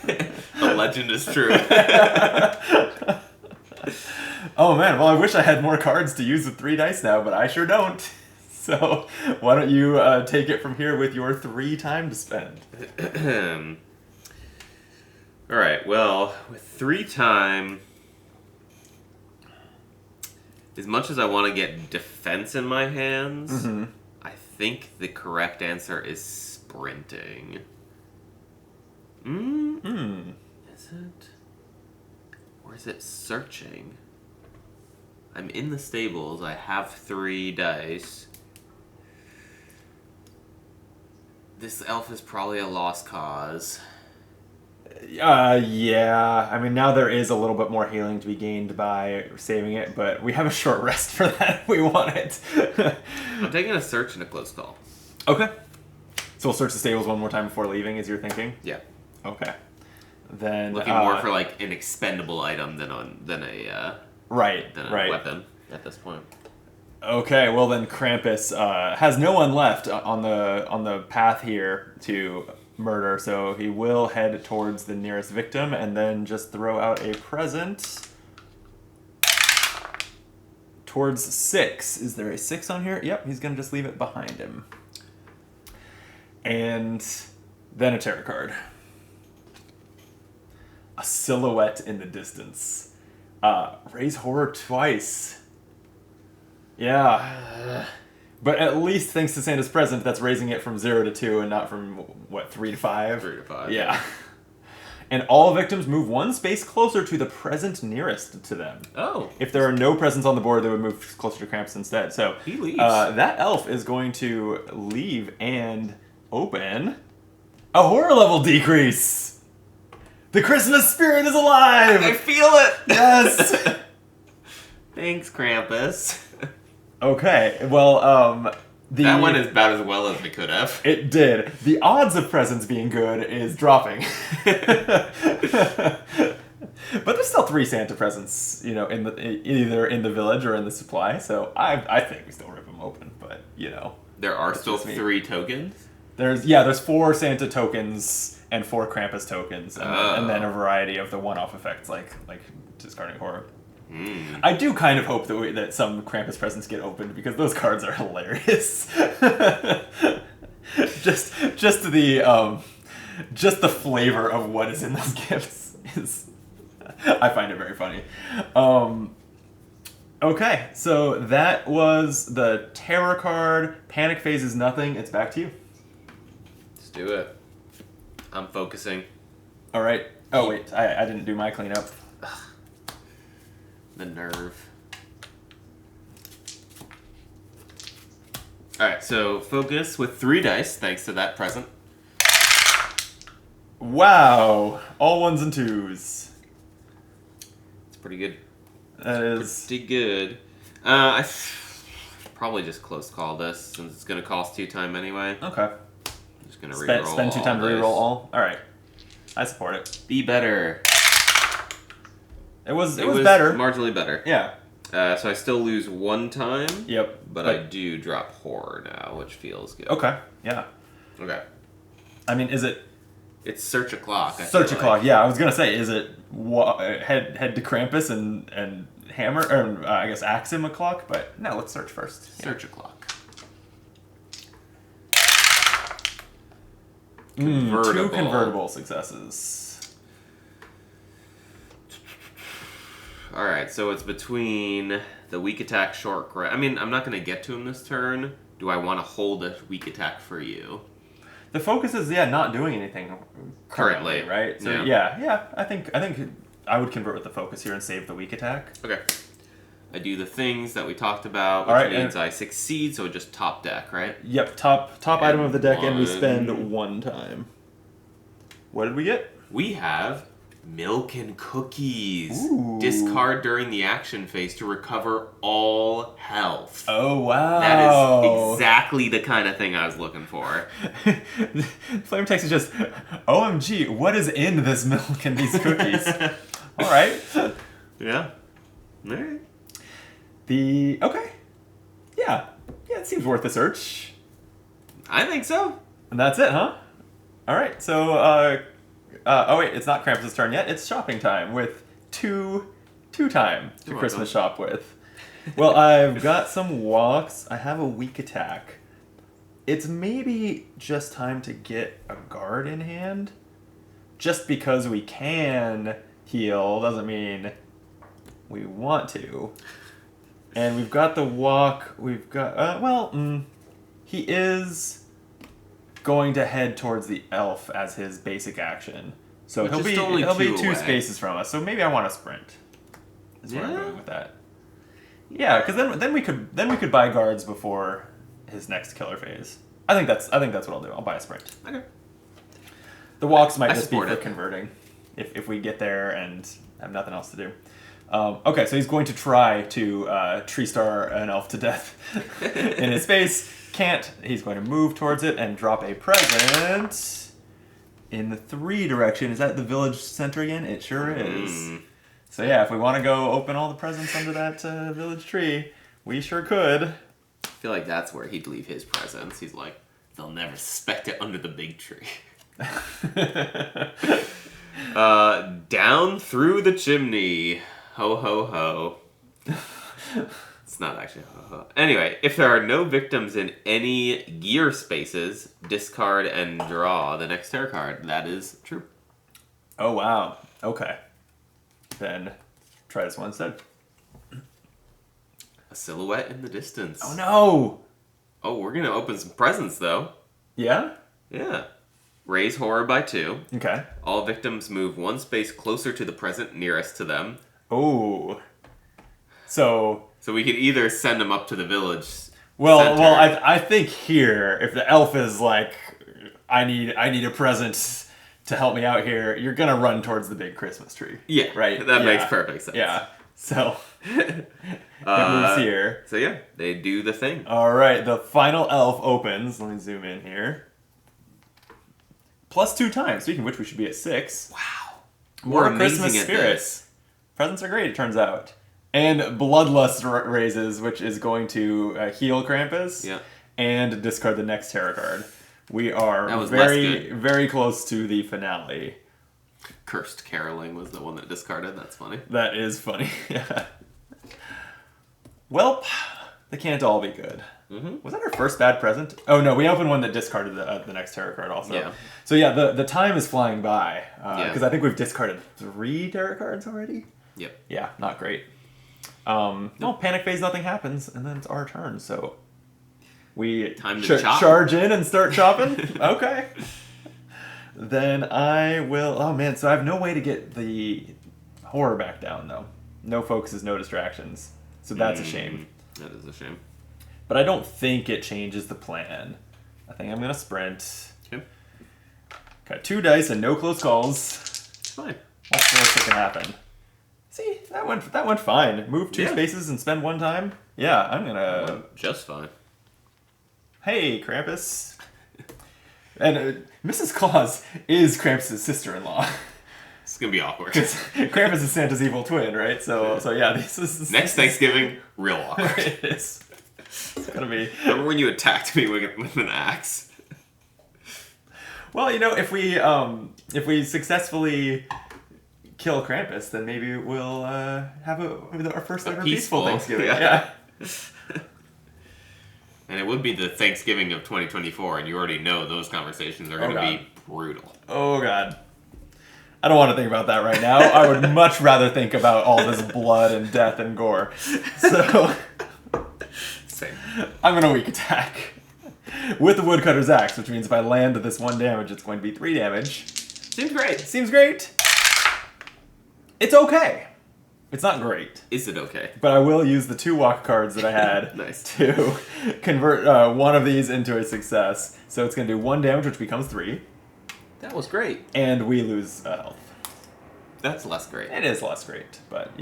The legend is true. Oh man, well I wish I had more cards to use with 3 dice now, but I sure don't. So why don't you take it from here with your 3 time to spend? Alright, well, with 3 time, as much as I want to get defense in my hands, I think the correct answer is sprinting. Is it? Or is it searching? I'm in the stables, I have 3 dice. This elf is probably a lost cause. Yeah. I mean, now there is a little bit more healing to be gained by saving it, but we have a short rest for that if we want it. I'm taking a search and a close call. Okay. So we'll search the stables one more time before leaving, is your thinking? Yeah. Okay. Then looking more for like an expendable item than a weapon at this point. Okay, well then Krampus has no one left on the path here to murder, so he will head towards the nearest victim and then just throw out a present towards 6. Is there a 6 on here? Yep, he's gonna just leave it behind him. And then a tarot card. A silhouette in the distance. Raise horror twice. Yeah. But at least thanks to Santa's present, that's raising it from 0 to 2 and not from, 3 to 5? 3 to 5. Yeah. And all victims move 1 space closer to the present nearest to them. Oh. If there are no presents on the board, they would move closer to Krampus instead. So he leaves. That elf is going to leave and open a horror level decrease. The Christmas spirit is alive! I feel it! Yes! Thanks, Krampus. Okay, well, that went about as well as we could have. It did. The odds of presents being good is dropping. But there's still 3 Santa presents, either in the village or in the supply, so I think we still rip them open, but, There are still 3 tokens? There's 4 Santa tokens and 4 Krampus tokens, and then a variety of the one-off effects like discarding horror. I do kind of hope that some Krampus presents get opened because those cards are hilarious. just the flavor of what is in those gifts is, I find it very funny. Okay, so that was the terror card. Panic phase is nothing. It's back to you. Let's do it. I'm focusing. All right. Oh wait, I didn't do my cleanup. The nerve. Alright, so focus with 3 dice, thanks to that present. Wow. All 1s and 2s. It's pretty good. That is pretty good. I probably just close call this, since it's going to cost 2 time anyway. Okay. I'm just going to reroll Spend 2 time to reroll all? Alright. I support it. Be better. It was better. Marginally better. Yeah. So I still lose 1 time. Yep. But I do drop horror now, which feels good. Okay. Yeah. Okay. I mean, is it... It's search a clock. Search a clock. Yeah, I was gonna say, is it head to Krampus and hammer, or I guess axe him a clock? But no, let's search first. Search a clock. 2 convertible successes. Alright, so it's between the weak attack, short grab. I mean, I'm not going to get to him this turn. Do I want to hold a weak attack for you? The focus is, not doing anything currently, right? So yeah, I think I would convert with the focus here and save the weak attack. Okay. I do the things that we talked about, which means I succeed, so just top deck, right? Yep, top item of the deck, and we spend 1 time. What did we get? We have milk and cookies. Ooh. Discard during the action phase to recover all health. Oh, wow. That is exactly the kind of thing I was looking for. Flame text is just, OMG, what is in this milk and these cookies? All right. Yeah. All right. Okay. Yeah, it seems worth a search. I think so. And that's it, huh? All right, so, oh wait, it's not Krampus' turn yet. It's shopping time with two time to Christmas shop with. Well, I've got some walks. I have a weak attack. It's maybe just time to get a guard in hand. Just because we can heal doesn't mean we want to. And we've got the walk. We've got, he is going to head towards the elf as his basic action. So he'll be 2 spaces from us. So maybe I want to sprint. That's where I'm going with that. Yeah, because then we could buy guards before his next killer phase. I think that's what I'll do. I'll buy a sprint. Okay. The walks might just be for converting, if we get there and have nothing else to do. Okay, so he's going to try to tree star an elf to death in his space. Can't. He's going to move towards it and drop a present in the 3 direction. Is that the village center again? It sure is. So yeah, if we want to go open all the presents under that village tree, we sure could. I feel like that's where he'd leave his presents. He's like, they'll never suspect it under the big tree. Down through the chimney. Ho, ho, ho. It's not actually ho, ho. Anyway, if there are no victims in any gear spaces, discard and draw the next tarot card. That is true. Oh, wow. Okay. Then try this one instead. A silhouette in the distance. Oh, no! Oh, we're going to open some presents, though. Yeah? Yeah. Raise horror by 2. Okay. All victims move 1 space closer to the present nearest to them. Oh. So we could either send them up to the village. I think here, if the elf is like, I need a present to help me out here, you're gonna run towards the big Christmas tree. Yeah, right. That makes perfect sense. Yeah. So it moves here. So yeah, they do the thing. All right, the final elf opens. Let me zoom in here. Plus 2 times. Speaking of which, we should be at 6. Wow. More Christmas spirits. Presents are great, it turns out. And Bloodlust raises, which is going to heal Krampus. Yeah. And discard the next tarot card. We are very, very close to the finale. Cursed Caroling was the one that discarded. That's funny. That is funny. Yeah. Welp, they can't all be good. Mm-hmm. Was that our first bad present? Oh no, we opened one that discarded the next tarot card also. Yeah. So yeah, the time is flying by because I think we've discarded 3 tarot cards already. Yep. Yeah, not great. No, panic phase, nothing happens, and then it's our turn, so we charge in and start chopping? Okay. Then I will... Oh, man, so I have no way to get the horror back down, though. No focuses, no distractions. So that's a shame. That is a shame. But I don't think it changes the plan. I think I'm going to sprint. Okay. Got 2 dice and no close calls. It's fine. That's the worst that can happen. See, that went fine. Move 2 spaces and spend 1 time. Yeah, I'm gonna... Just fine. Hey, Krampus. And Mrs. Claus is Krampus' sister-in-law. It's gonna be awkward. Krampus is Santa's evil twin, right? So yeah, this is Next Thanksgiving, real awkward. It is. It's gonna be. Remember when you attacked me with an axe? Well, if we successfully kill Krampus, then maybe we'll have our first ever peaceful Thanksgiving. Yeah. And it would be the Thanksgiving of 2024, and you already know those conversations are going to be brutal. Oh, God. I don't want to think about that right now. I would much rather think about all this blood and death and gore. So, Same. I'm going to weak attack. With the woodcutter's axe, which means if I land this 1 damage, it's going to be 3 damage. Seems great. Seems great. It's okay. It's not great. Is it okay? But I will use the 2 walk cards that I had Nice. to convert one of these into a success. So it's going to do 1 damage, which becomes 3. That was great. And we lose health. That's less great. It is less great, but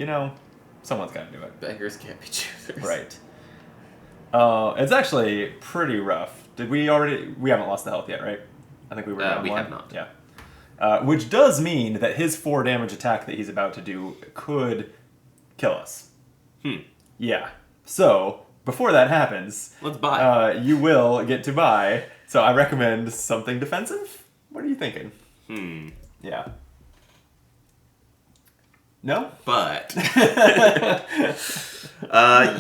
someone's got to do it. Beggars can't be choosers. Right. It's actually pretty rough. We haven't lost the health yet, right? I think we were down 1. We have not. Yeah. Which does mean that his 4 damage attack that he's about to do could kill us. Yeah. So, before that happens... Let's buy. You will get to buy. So I recommend something defensive. What are you thinking? Yeah. No? But...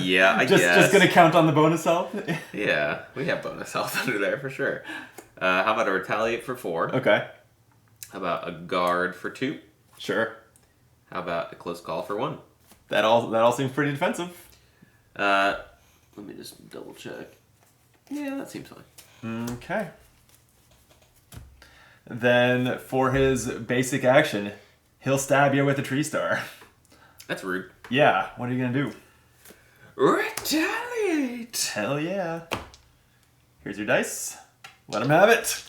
yeah, I guess. Just gonna count on the bonus health? Yeah, we have bonus health under there for sure. How about a retaliate for 4? Okay. How about a guard for 2? Sure. How about a close call for 1? That all seems pretty defensive. Let me just double check. Yeah, that seems fine. Okay. Then for his basic action, he'll stab you with a tree star. That's rude. Yeah, what are you gonna do? Retaliate! Hell yeah. Here's your dice. Let him have it.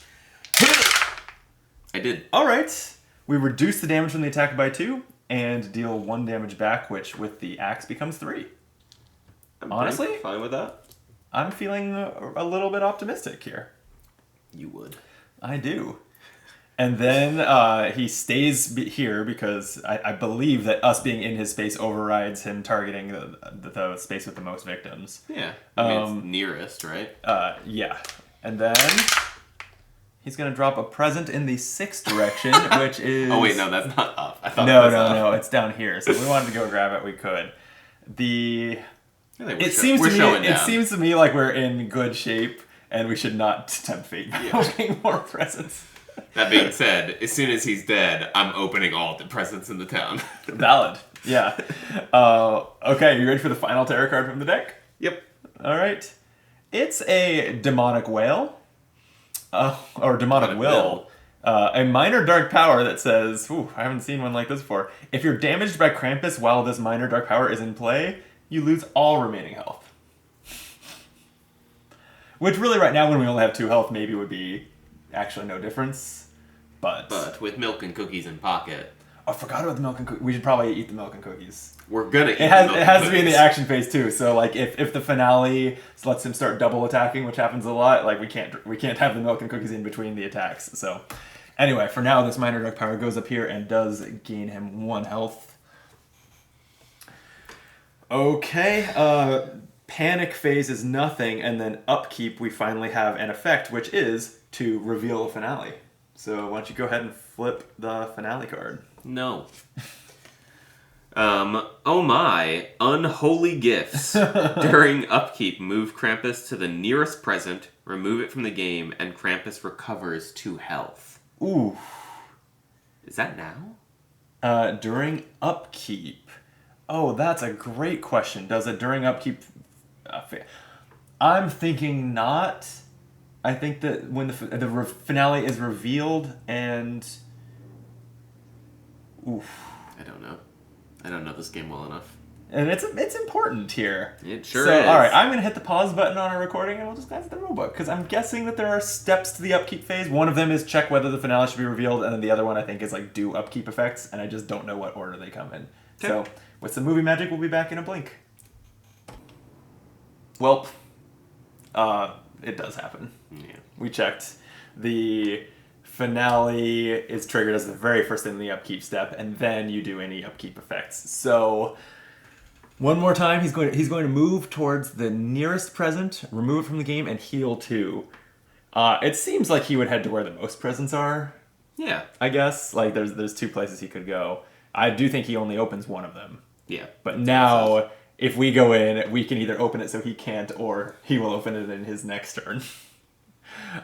I did. Alright. We reduce the damage from the attack by 2 and deal 1 damage back, which with the axe becomes 3. I'm Honestly? fine with that. I'm feeling a little bit optimistic here. You would. I do. And then he stays here because I believe that us being in his space overrides him targeting the space with the most victims. Yeah. I mean, it's nearest, right? Yeah. And then he's going to drop a present in the 6th direction, which is... Oh, wait, no, that's not up. I thought No, it's down here. So if we wanted to go grab it, we could. It seems to me like we're in good shape, and we should not tempt fate by opening more presents. That being said, as soon as he's dead, I'm opening all the presents in the town. Valid. Yeah. Okay, you ready for the final tarot card from the deck? Yep. All right. It's a demonic whale. Or demonic will. A minor dark power that says, ooh, I haven't seen one like this before. If you're damaged by Krampus while this minor dark power is in play, you lose all remaining health. Which really right now when we only have 2 health maybe would be actually no difference. But with milk and cookies in pocket. I forgot about the milk and cookies. We should probably eat the milk and cookies. We're gonna eat it has to be in the action phase too. So like if the finale lets him start double attacking, which happens a lot, like we can't have the milk and cookies in between the attacks. So anyway, for now this minor dark power goes up here and does gain him 1 health. Okay, panic phase is nothing, and then upkeep we finally have an effect, which is to reveal a finale. So why don't you go ahead and flip the finale card? No. Oh my, unholy gifts. During upkeep, move Krampus to the nearest present, remove it from the game, and Krampus recovers 2 health. Ooh. Is that now? During upkeep. Oh, that's a great question. Does it during upkeep... I'm thinking not. I think that when the finale is revealed and... Oof. I don't know this game well enough. And it's important here. It sure is. is. All right, I'm going to hit the pause button on our recording and we'll just glance at the rulebook. Because I'm guessing that there are steps to the upkeep phase. One of them is check whether the finale should be revealed. And then the other one I think is like do upkeep effects. And I just don't know what order they come in. Okay. So with some movie magic, we'll be back in a blink. Well, it does happen. Yeah. We checked. The finale is triggered as the very first thing in the upkeep step, and then you do any upkeep effects. So one more time, he's going to move towards the nearest present, remove it from the game, and heal 2. It seems like he would head to where the most presents are. Yeah. I guess like there's 2 places he could go. I do think he only opens one of them. Yeah. But now, if we go in, we can either open it so he can't, or he will open it in his next turn.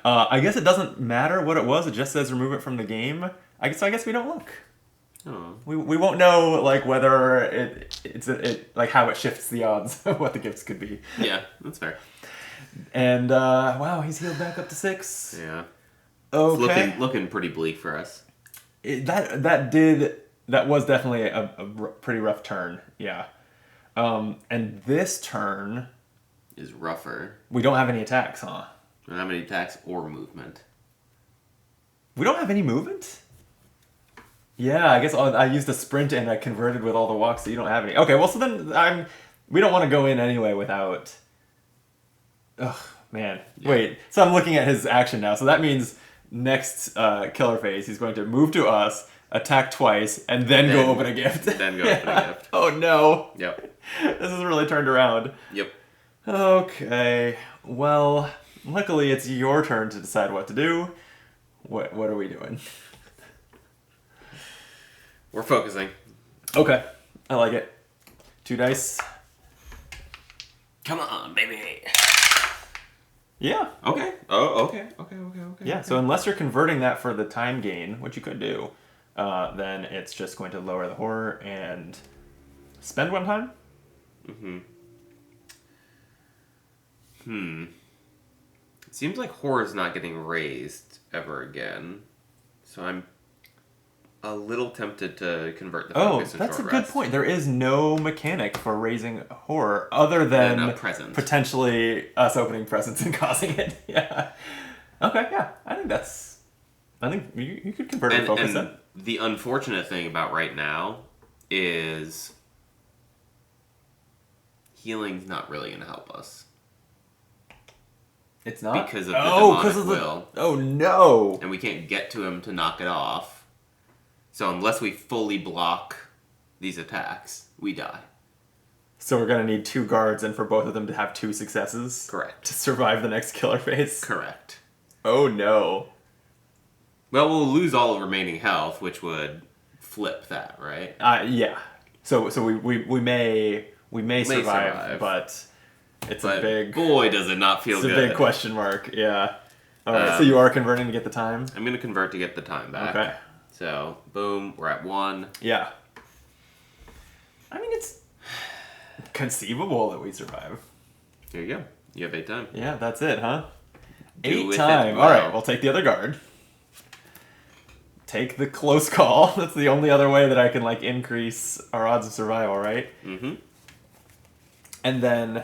I guess it doesn't matter what it was. It just says remove it from the game. I guess we don't look. Oh. We won't know like whether it's like how it shifts the odds of what the gifts could be. Yeah, that's fair. And wow, he's healed back up to 6. Yeah. Okay. It's looking pretty bleak for us. That was definitely a pretty rough turn. Yeah. And this turn Is rougher. we don't have any attacks, huh? We don't have any attacks or movement. We don't have any movement? Yeah, I guess I used a sprint and I converted with all the walks, so you don't have any. Okay, well, so then we don't want to go in anyway without... Ugh, man. Yeah. Wait, so I'm looking at his action now. So that means next killer phase, he's going to move to us, attack twice, and then go open a gift. Then go open a gift. Oh, no. Yep. This is really turned around. Yep. Okay, well, luckily it's your turn to decide what to do. What are we doing? We're focusing. Okay, I like it. 2 dice. Come on, baby. Yeah. Okay. Oh, okay. Okay. Yeah, so unless you're converting that for the time gain, which you could do, then it's just going to lower the horror and spend 1 time? It seems like horror's not getting raised ever again. So I'm a little tempted to convert the focus to that's a short good rest. point. There is no mechanic for raising horror other than a present. Potentially us opening presents and causing it. Yeah. Okay, yeah. I think you could convert it to focus then. The unfortunate thing about right now is healing's not really going to help us. It's not? Because of the demonic will. Oh, no. And we can't get to him to knock it off. So unless we fully block these attacks, we die. So we're going to need 2 guards and for both of them to have 2 successes? Correct. To survive the next killer phase? Correct. Oh, no. Well, we'll lose all of remaining health, which would flip that, right? Yeah. So we may survive, but it's a big... Boy, does it not feel good. It's a big question mark, yeah. Alright, so you are converting to get the time? I'm going to convert to get the time back. Okay. So, boom, we're at 1. Yeah. I mean, it's conceivable that we survive. There you go. You have 8 time. Yeah, that's it, huh? Do 8 time. well. Alright, we'll take the other guard. Take the close call. That's the only other way that I can, increase our odds of survival, right? Mm-hmm. And then...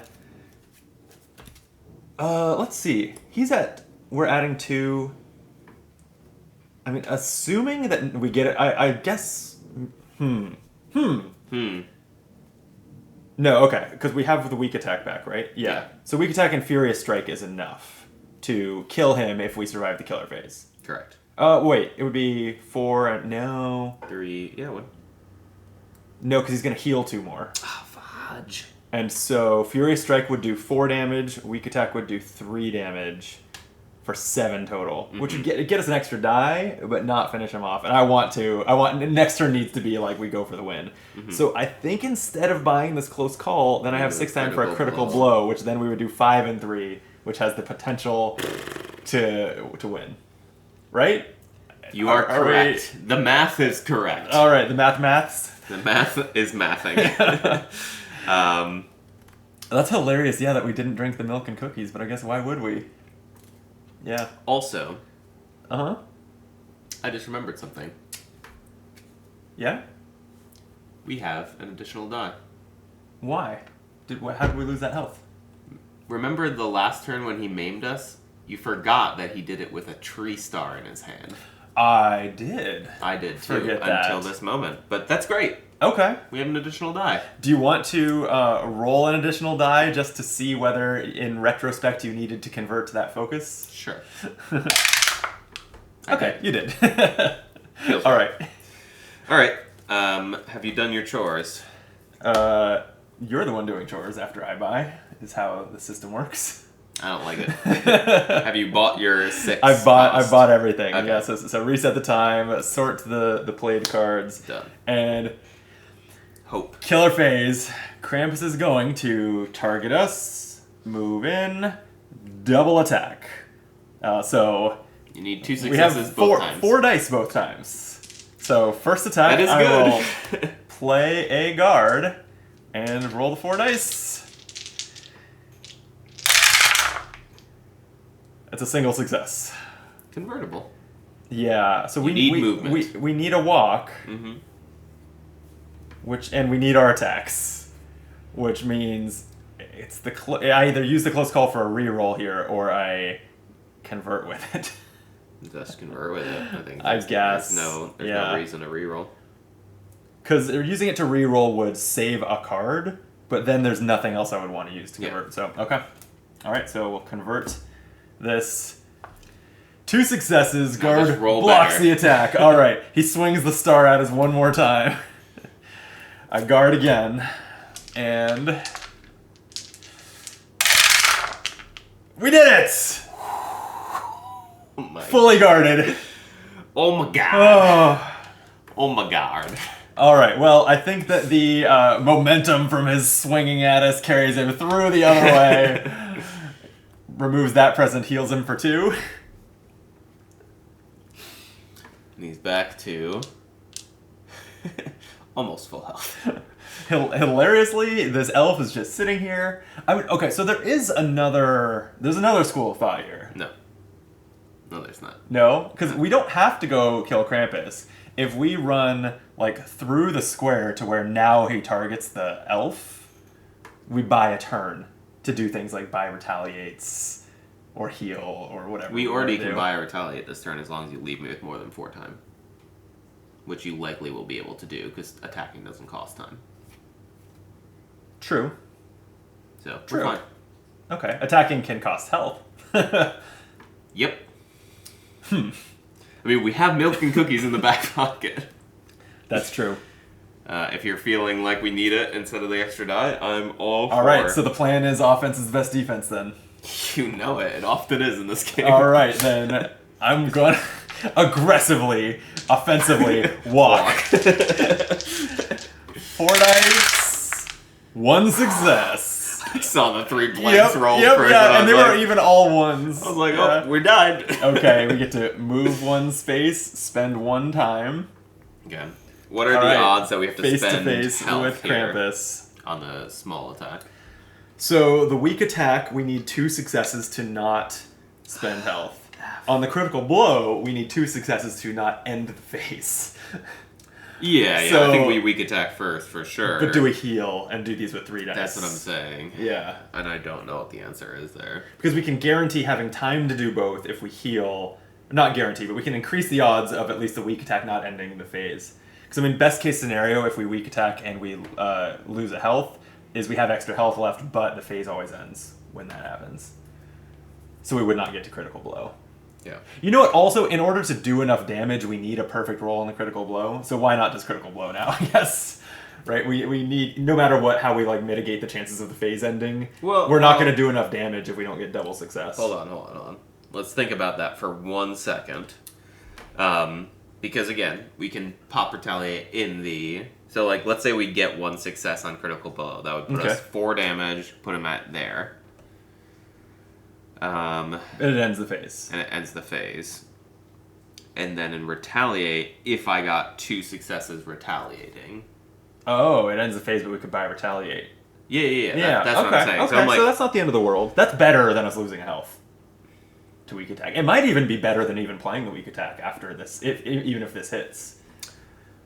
let's see. We're adding 2... I mean, assuming that we get it, I guess... No, okay, because we have the weak attack back, right? Yeah. So weak attack and Furious Strike is enough to kill him if we survive the killer phase. Correct. Wait, it would be 4, no... 3, yeah, what? No, because he's going to heal 2 more. Oh, fudge. And so Furious Strike would do 4 damage, weak attack would do 3 damage for 7 total, which would get us an extra die, but not finish him off. And I want next turn needs to be we go for the win. So I think instead of buying this close call, then I have 6 time for a critical blow, which then we would do 5 and 3, which has the potential to win. Right? You are correct. The math is correct. All right, the maths. The math is mathing. That's hilarious, yeah, that we didn't drink the milk and cookies, but I guess why would we? Yeah. Also, Uh-huh. I just remembered something. Yeah? We have an additional die. Why? How did we lose that health? Remember the last turn when he maimed us? You forgot that he did it with a tree star in his hand. I did. I did too, Forget that. until this moment. But that's great. Okay. We have an additional die. Do you want to roll an additional die just to see whether, in retrospect, you needed to convert to that focus? Sure. Okay, you did. Feels All right. All right. Have you done your chores? You're the one doing chores after I buy, is how the system works. I don't like it. Have you bought your 6? I bought everything. Okay. Yeah, so reset the time, sort the played cards. Done. And Hope. killer phase. Krampus is going to target us, move in, double attack. So You need 2 we successes have both times. 4 dice both times. So first attack, That is I good. will play a guard and roll the 4 dice. It's a single success. Convertible. Yeah, so we need movement. We need a walk, Mm-hmm. and we need our attacks, which means it's I either use the close call for a reroll here, or I convert with it. Just convert with it. I think. I guess. There's Yeah. no reason to reroll. Because using it to reroll would save a card, but then there's nothing else I would want to use to convert. So okay, all right. So we'll convert this. 2 successes. Now Guard just roll blocks better. the attack. All right. He swings the star at us one more time. I guard again, and we did it. Oh my. Fully guarded. Oh my god. Oh. Oh my god. All right. Well, I think that the momentum from his swinging at us carries him through the other way. Removes that present, heals him for 2. And he's back to almost full health. Hilariously, this elf is just sitting here. Okay, so there's another school of thought here. No. No, there's not. No, because we don't have to go kill Krampus. If we run like through the square to where now he targets the elf, we buy a turn to do things like buy retaliates or heal or whatever. We wanna already do. can buy or retaliate this turn as long as you leave me with more than 4 time. Which you likely will be able to do, because attacking doesn't cost time. True. So, True. we're fine. Okay, attacking can cost health. Yep. I mean, we have milk and cookies in the back pocket. That's true. If you're feeling like we need it instead of the extra die, I'm all for All right, so the plan is offense is the best defense then. You know it. It often is in this game. All right, then I'm going to aggressively, offensively walk. 4 dice, 1 success. I saw the 3 blanks roll first. Yeah, and they were even all 1s. I was like, oh, we died. Okay, we get to move 1 space, spend 1 time. Okay. What are All the right, odds that we have to face spend to face health with here Krampus? on the small attack? So the weak attack, we need 2 successes to not spend health. On the critical blow, we need 2 successes to not end the phase. Yeah, So- I think we weak attack first for sure. But do we heal and do these with 3 dice? That's what I'm saying. Yeah. And I don't know what the answer is there. Because we can guarantee having time to do both if we heal. Not guarantee, but we can increase the odds of at least the weak attack not ending the phase. Because, I mean, best case scenario, if we weak attack and we lose a health, is we have extra health left, but the phase always ends when that happens. So we would not get to critical blow. Yeah. You know what? Also, in order to do enough damage, we need a perfect roll on the critical blow. So why not just critical blow now? I guess, right? We need, no matter what, how we like mitigate the chances of the phase ending. Well, we're not going to do enough damage if we don't get double success. Hold on. Let's think about that for 1 second. Because again, we can pop retaliate in the... So like, let's say we get 1 success on critical blow. That would put us 4 damage, put him at there. And it ends the phase. And it ends the phase. And then in retaliate, if I got 2 successes retaliating. Oh, it ends the phase, but we could buy retaliate. Yeah. That's what I'm saying. Okay, So I'm like, so that's not the end of the world. That's better than us losing a health to weak attack. It might even be better than even playing the weak attack after this, even if this hits.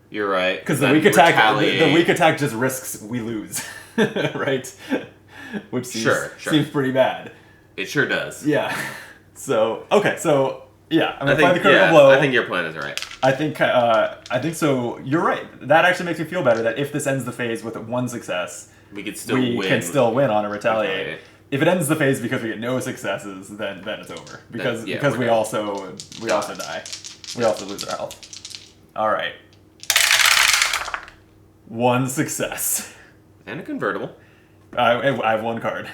you're right. Because the Then weak attack, retaliate- the weak attack just risks we lose, right? Which Sure. seems pretty bad. It sure does. Yeah. So okay, so yeah, I'm I gonna play the think, critical blow. I think your plan is right. I think so. You're right. That actually makes me feel better. That if this ends the phase with 1 success, We could still we win. can still win on a retaliate. Retaliate. If it ends the phase because we get no successes, then it's over. Because yeah, because we're we done. also die. We also lose our health. All right. 1 success. And a convertible. I have 1 card.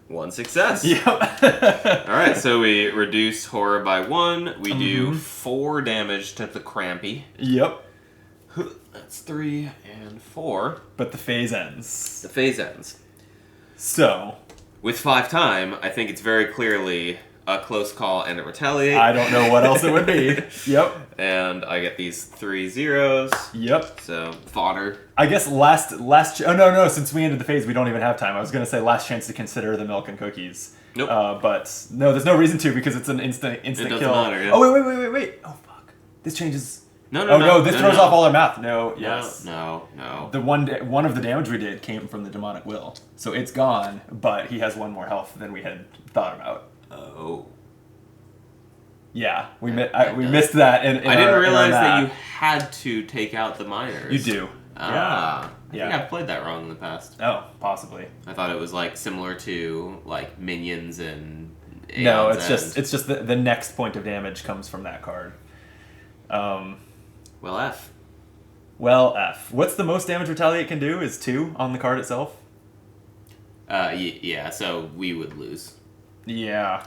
1 success. Yep. All right, so we reduce horror by 1. We do 4 damage to the Krampy. Yep. That's 3 and 4. But the phase ends. The phase ends. So, With 5 time, I think it's very clearly a close call and a retaliate. I don't know what else it would be. Yep. And I get these 3 zeros. Yep. So, fodder. I guess oh no, since we ended the phase, we don't even have time. I was going to say last chance to consider the milk and cookies. Nope. But no, there's no reason to because it's an instant It doesn't kill. matter, yeah. Oh, wait. Oh, fuck. This changes. No, this throws off all our math. No, yes. No. The one of the damage we did came from the demonic will. So it's gone, but he has 1 more health than we had thought about. Oh. Yeah, we missed that. I didn't realize that you had to take out the miners. You do. I Yeah. think I've played that wrong in the past. Oh, possibly. I thought it was like similar to like minions and No, Aeon's it's just the next point of damage comes from that card. Well, F. Well, F. What's the most damage Retaliate can do is 2 on the card itself? Yeah, so we would lose. Yeah.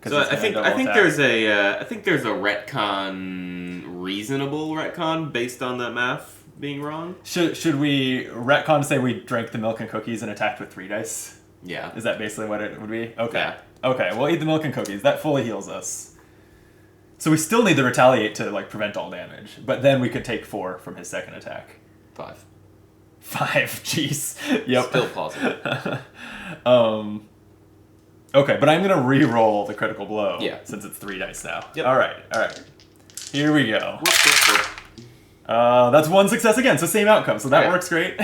So I think there's a retcon, reasonable retcon based on that math being wrong. Should we retcon say we drank the milk and cookies and attacked with 3 dice? Yeah. Is that basically what it would be? Okay. Yeah. Okay, we'll eat the milk and cookies. That fully heals us. So we still need the retaliate to like prevent all damage, but then we could take 4 from his second attack. 5. 5, jeez. Yep. Still plausible. Okay, but I'm gonna re-roll the critical blow. Yeah. Since it's 3 dice now. Yep. All right. Here we go. Whoop. That's 1 success again, so same outcome. So that Okay. works great.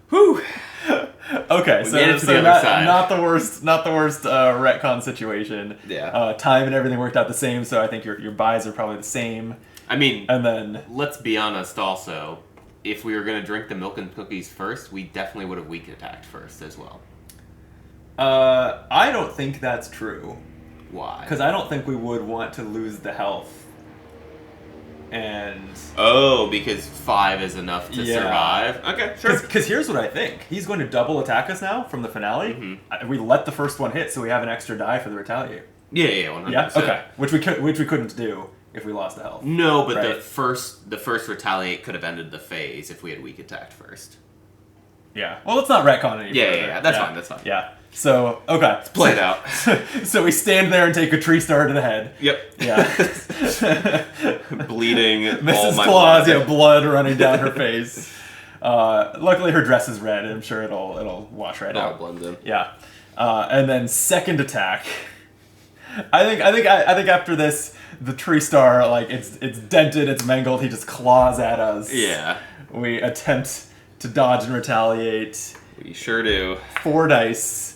Whew. Okay, We so, made it to so the other not, side. not the worst retcon situation. Yeah. Time and everything worked out the same, so I think your buys are probably the same. I mean, And then let's be honest also. If we were going to drink the milk and cookies first, we definitely would have weak attacked first as well. I don't think that's true. Why? Because I don't think we would want to lose the health. And Oh, because 5 is enough to Yeah. survive? Okay, sure. because here's what I think. He's going to double attack us now from the finale. Mhm. We let the first one hit, so we have an extra die for the retaliate. Yeah, 100%. Yeah. Okay. Which we couldn't do if we lost the health. No, but Right. the first retaliate could have ended the phase if we had weak attacked first. Yeah. Well, let's not retcon any Yeah, further. yeah, that's fine, that's fine. Yeah. So okay. Play it out. So we stand there and take a tree star to the head. Yep. Yeah. Bleeding. all Mrs. my Claus, blood. yeah, blood running down her face. Luckily, her dress is red. I'm sure it'll wash right It all out. blends in. Yeah. And then second attack. I think after this, the tree star, like it's dented, it's mangled. He just claws at us. Yeah. We attempt to dodge and retaliate. We sure do. 4 dice.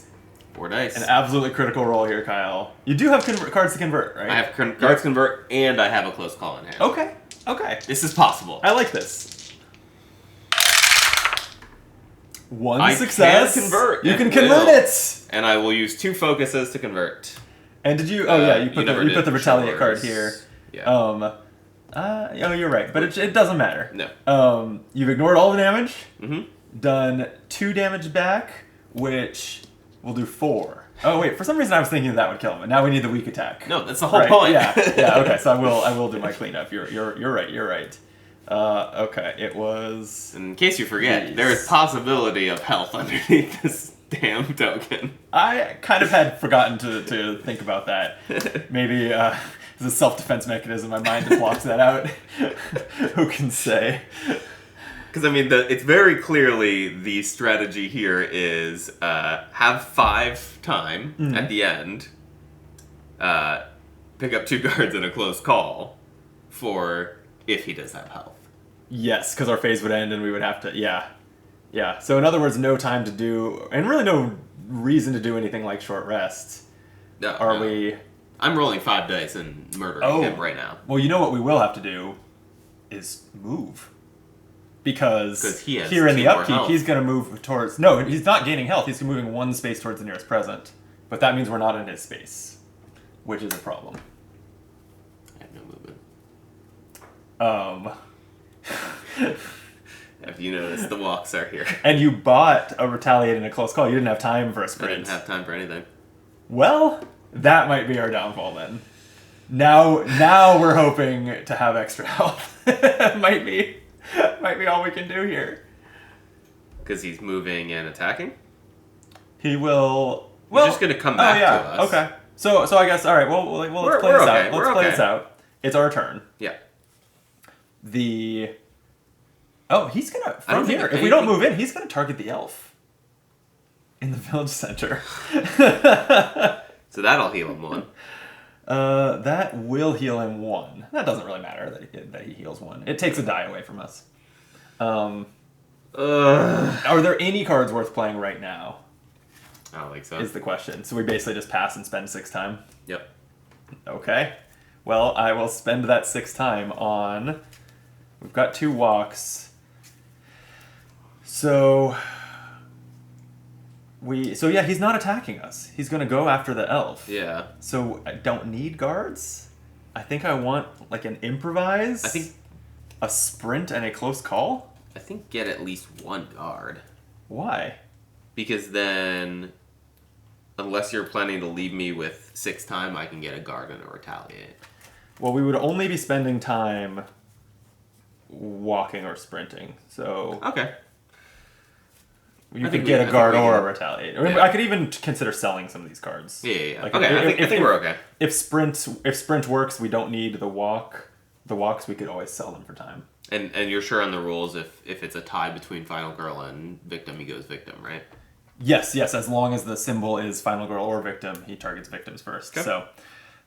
4 dice. An absolutely critical roll here, Kyle. You do have cards to convert, right? I have cards convert, and I have a close call in hand. Okay. This is possible. I like this. 1 I success. can convert. You at can convert will. it. And I will use 2 focuses to convert. And did you? Oh yeah, you never put the did retaliate card showers. here. Yeah. Oh, you're right, but it doesn't matter. No. You've ignored all the damage. Mm-hmm. Done 2 damage back, which will do 4. Oh wait, for some reason I was thinking that would kill him, and now we need the weak attack. No, that's the whole Right, point. Yeah. Okay, so I will do my cleanup. You're right. Okay, it was. In case you forget, Jeez. there is possibility of health underneath this damn token. I kind of had forgotten to think about that. Maybe it's a self-defense mechanism. My mind just blocks that out. Who can say? Because, I mean, it's very clearly the strategy here is have 5 time at the end, pick up 2 cards in a close call for if he does have health. Yes, because our phase would end and we would have to, yeah. So in other words, no time to do, and really no reason to do anything like short rest. No, Are no. we? I'm rolling 5 dice and murdering him right now. Well, you know what we will have to do is move. Because he has here in 2 the more upkeep, health. he's going to move towards... No, he's not gaining health. He's moving 1 space towards the nearest present. But that means we're not in his space, which is a problem. I have no movement. Have you noticed the walks are here? And you bought a retaliate in a close call. You didn't have time for a I sprint. didn't have time for anything. Well, that might be our downfall then. Now we're hoping to have extra health. might be all we can do here. Because he's moving and attacking? He will. He's just gonna come back to us. Okay. So I guess all right. Well, let's play this out. Let's play this out. It's our turn. Yeah. He's gonna from here. If we don't move in, he's gonna target the elf in the village center. So that'll heal him 1. That will heal him 1. That doesn't really matter that he heals 1. It takes a die away from us. Are there any cards worth playing right now? I don't think so. Is the question. So we basically just pass and spend 6 time? Yep. Okay. Well, I will spend that 6 time on... We've got 2 walks. So yeah, he's not attacking us. He's going to go after the elf. Yeah. So I don't need guards. I think I want like an improvise. I think a sprint and a close call. I think get at least 1 guard. Why? Because then, unless you're planning to leave me with 6 time, I can get a guard and a retaliate. Well, we would only be spending time walking or sprinting. So okay. You could get a guard or a retaliate. Yeah. I could even consider selling some of these cards. Yeah. Like okay, I think we're okay. If sprint works, we don't need the walk. The walks, we could always sell them for time. And you're sure on the rules if it's a tie between Final Girl and Victim, he goes Victim, right? Yes. As long as the symbol is Final Girl or Victim, he targets victims first.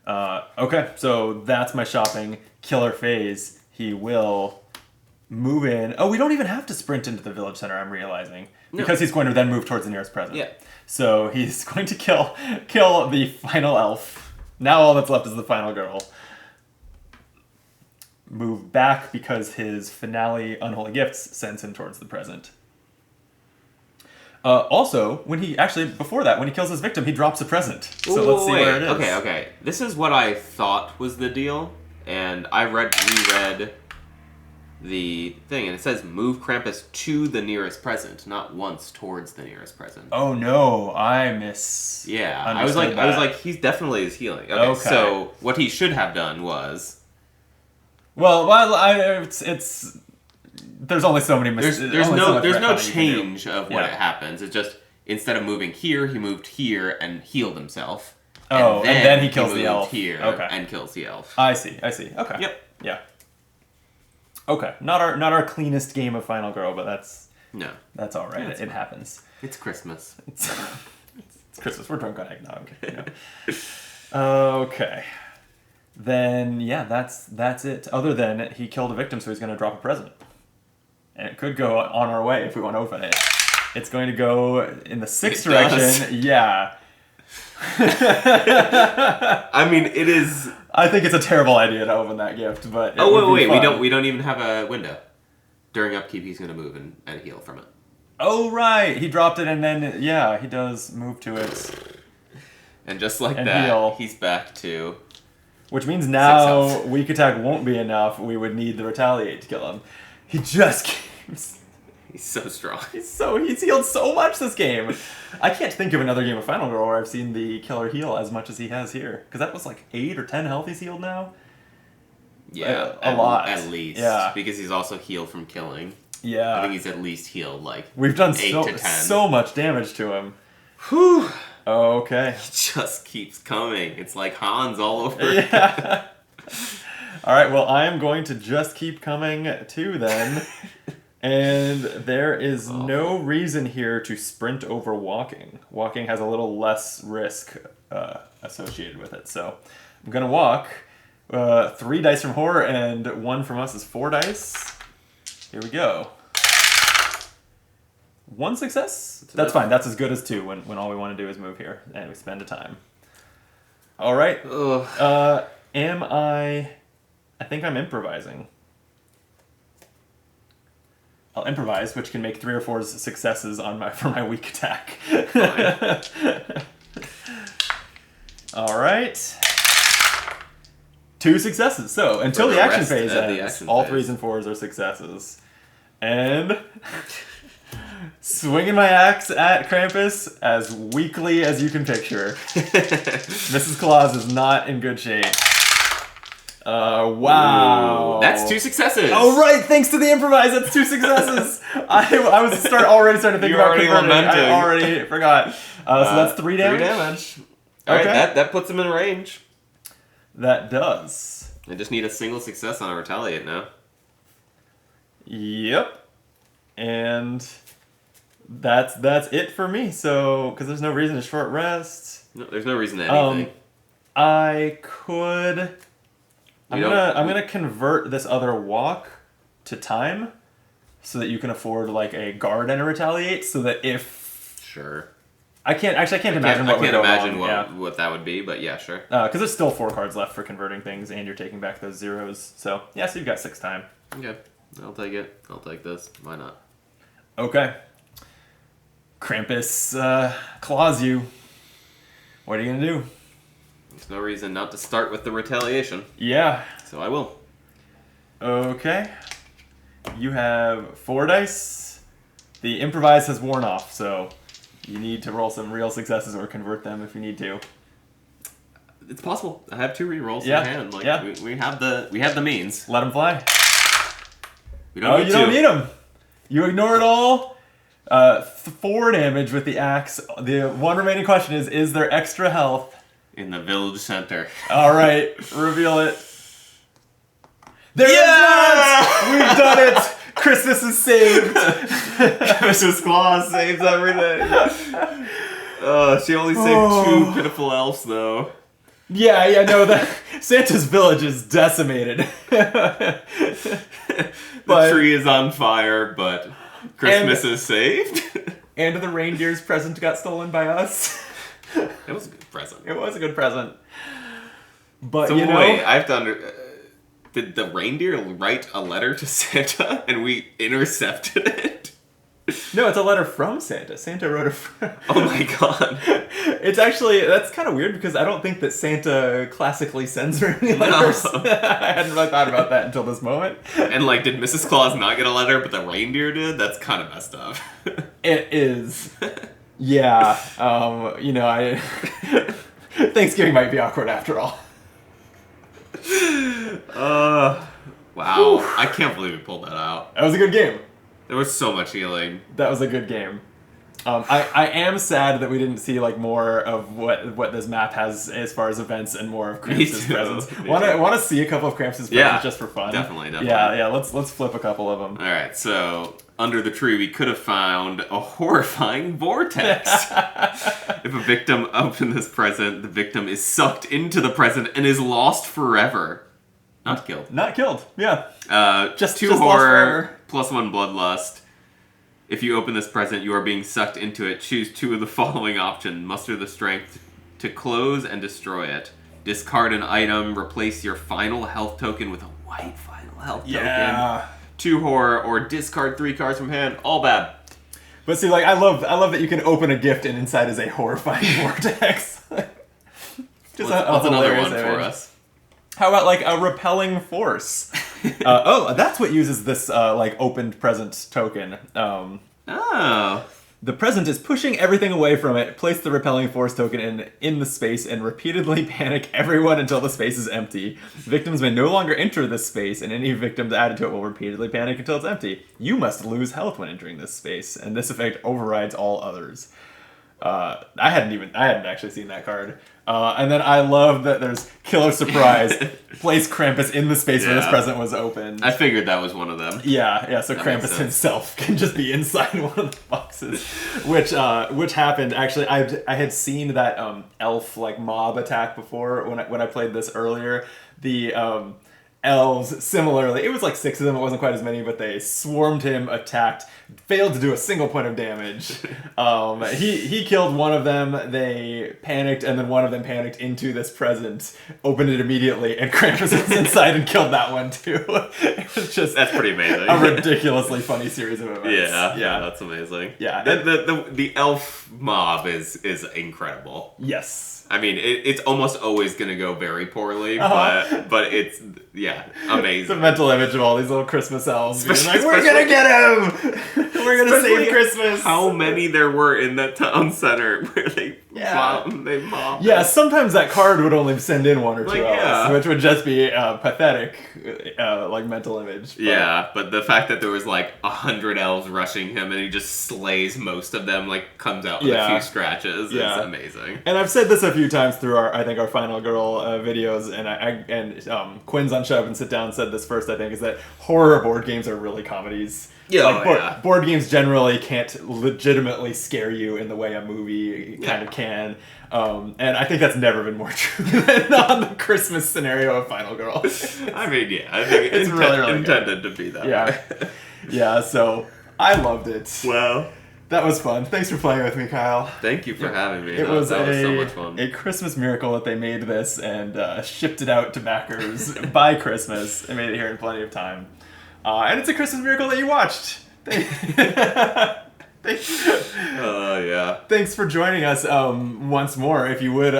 Okay. So that's my shopping. Killer phase. He will move in. Oh, we don't even have to sprint into the village center, I'm realizing. No. Because he's going to then move towards the nearest present. Yeah. So he's going to kill the final elf. Now all that's left is the final girl. Move back because his finale Unholy Gifts sends him towards the present. Also, before that, when he kills his victim, he drops a present. So let's see where it is. Okay. This is what I thought was the deal, and I reread the thing, and it says move Krampus to the nearest present, not once towards the nearest present. Oh no, I miss. Yeah, I was like, he's definitely is healing. Okay. So what he should have done was. Well, it's. There's only so many. There's no change of what it happens. It's just instead of moving here, he moved here and healed himself. Oh, and then he kills the elf here. And kills the elf. I see. Okay. Yep. Yeah. Okay. Not our cleanest game of Final Girl, but that's all right. Yeah, it happens. It's Christmas. It's Christmas. We're drunk on eggnog. Okay. Then that's it. Other than he killed a victim, so he's going to drop a present, and it could go on our way if we want to open it. It's going to go in the 6th direction. Does. Yeah. I mean, it is. I think it's a terrible idea to open that gift, but wait. We don't even have a window. During upkeep, he's going to move and heal from it. Oh right, he dropped it, and then he does move to it. And just like that, he's back to. Which means now weak attack won't be enough. We would need the retaliate to kill him. He just keeps. He's so strong. He's healed so much this game. I can't think of another game of Final Girl where I've seen the killer heal as much as he has here. Because that was like 8 or 10 health he's healed now. Yeah, a lot at least. Yeah, because he's also healed from killing. Yeah, I think he's at least healed like we've done 8 to 10. So much damage to him. Whew. Okay. He just keeps coming. It's like Hans all over. Yeah. All right. Well, I am going to just keep coming too then. And there is no reason here to sprint over walking. Walking has a little less risk associated with it. So I'm going to walk. 3 dice from horror and 1 from us is 4 dice. Here we go. 1 success? That's fine. That's as good as 2 when all we want to do is move here. And we spend a time. All right. I think I'm improvising. I'll improvise, which can make 3 or 4 successes for my weak attack. Fine. All right. 2 successes. So until For the the action rest phase of the ends, action all phase. 3s and 4s are successes. And swinging my axe at Krampus as weakly as you can picture. Mrs. Claus is not in good shape. Wow. Ooh, that's 2 successes. Oh right, thanks to the improvise, that's 2 successes. I was already starting to think You're about already converting. lamenting. I already forgot. So that's 3 damage. 3 damage. Alright, Okay. that puts him in range. That does. I just need a single success on a retaliate now. Yep. And that's it for me. So, because there's no reason to short rest. No, there's no reason to anything. I could. I'm You gonna convert this other walk to time, so that you can afford like a guard and a retaliate. So that if Sure. I can't imagine I what would can't go imagine wrong. what that would be, but yeah, sure. Because there's still 4 cards left for converting things, and you're taking back those zeros. So yeah, so you've got 6 time. Okay. I'll take it. I'll take this. Why not? Okay. Krampus claws you. What are you gonna do? There's no reason not to start with the retaliation, Yeah. so I will. Okay. You have 4 dice. The improvise has worn off, so you need to roll some real successes or convert them if you need to. It's possible. I have 2 rerolls Yeah, in hand. Like yeah. we have the means. Let them fly. We don't need to. don't need them. You ignore it all. 4 damage with the axe. The one remaining question is there extra health? In the village center. All right, reveal it. There Yeah! is not! We've done it! Christmas is saved! Mrs. Claus saves everything. She only saved 2 pitiful elves, though. Yeah, no, Santa's village is decimated. The tree is on fire, but Christmas is saved. And the reindeer's present got stolen by us. It was a good present. It was a good present. But, So you know... wait, I have to did the reindeer write a letter to Santa and we intercepted it? No, it's a letter from Santa. Santa wrote it from... Oh my god. It's actually... That's kind of weird because I don't think that Santa classically sends her any letters. No. I hadn't really thought about that until this moment. And like, did Mrs. Claus not get a letter, but the reindeer did? That's kind of messed up. It is. Yeah. I... Thanksgiving might be awkward after all. Wow. I can't believe we pulled that out. That was a good game. There was so much healing. That was a good game. I am sad that we didn't see like more of what this map has as far as events and more of Krampus' too. presents. Me Want to see a couple of Krampus' presents Yeah, just for fun? definitely. Yeah. Let's flip a couple of them. All right, so under the tree, we could have found a horrifying vortex. If a victim opened this present, the victim is sucked into the present and is lost forever. Not killed. Not killed. Yeah. Just 2 lost horror, forever. +1 bloodlust. If you open this present, you are being sucked into it. Choose 2 of the following options. Muster the strength to close and destroy it. Discard an item. Replace your final health token with a white final health token. 2 horror, or discard 3 cards from hand. All bad. But see, like I love that you can open a gift and inside is a horrifying vortex. What's another hilarious one image. for us? How about like a repelling force? That's what uses this like opened present token. Oh. The present is pushing everything away from it. Place the repelling force token in the space and repeatedly panic everyone until the space is empty. Victims may no longer enter this space, and any victims added to it will repeatedly panic until it's empty. You must lose health when entering this space, and this effect overrides all others. I hadn't actually seen that card. And then I love that there's Killer Surprise. Place Krampus in the space where this present was open. I figured that was one of them. Yeah, so That Krampus himself can just be inside one of the boxes. Which happened, actually, I had seen that elf, like, mob attack before when I played this earlier. The elves, similarly, it was like 6 of them, it wasn't quite as many, but they swarmed him, attacked, failed to do a single point of damage. He killed one of them, they panicked, and then one of them panicked into this present, opened it immediately, and Krampus was inside and killed that one too. It was just... That's pretty amazing. A ridiculously funny series of events. Yeah, that's amazing. Yeah. The elf mob is incredible. Yes. I mean, it's almost always going to go very poorly, but it's, amazing. It's a mental image of all these little Christmas elves being like, we're especially- gonna get him! We're gonna save Christmas! How many there were in that town center where they mobbed. Yeah, sometimes that card would only send in one or two elves, yeah. which would just be a pathetic, mental image. But, Yeah, but the fact that there was 100 elves rushing him and he just slays most of them, comes out with a few scratches, is amazing. And I've said this a few times through our Final Girl videos, and Quinn's on Shove and Sit Down said this first, I think, is that horror board games are really comedies. Yeah, board games generally can't legitimately scare you in the way a movie kind of can. And I think that's never been more true than on the Christmas scenario of Final Girl. I mean, I think it's really intended to be that way. Yeah, so I loved it. Well, that was fun. Thanks for playing with me, Kyle. Thank you for having me. That was so much fun. A Christmas miracle that they made this and shipped it out to backers by Christmas and made it here in plenty of time. And it's a Christmas miracle that you watched. Thanks for joining us once more. If you would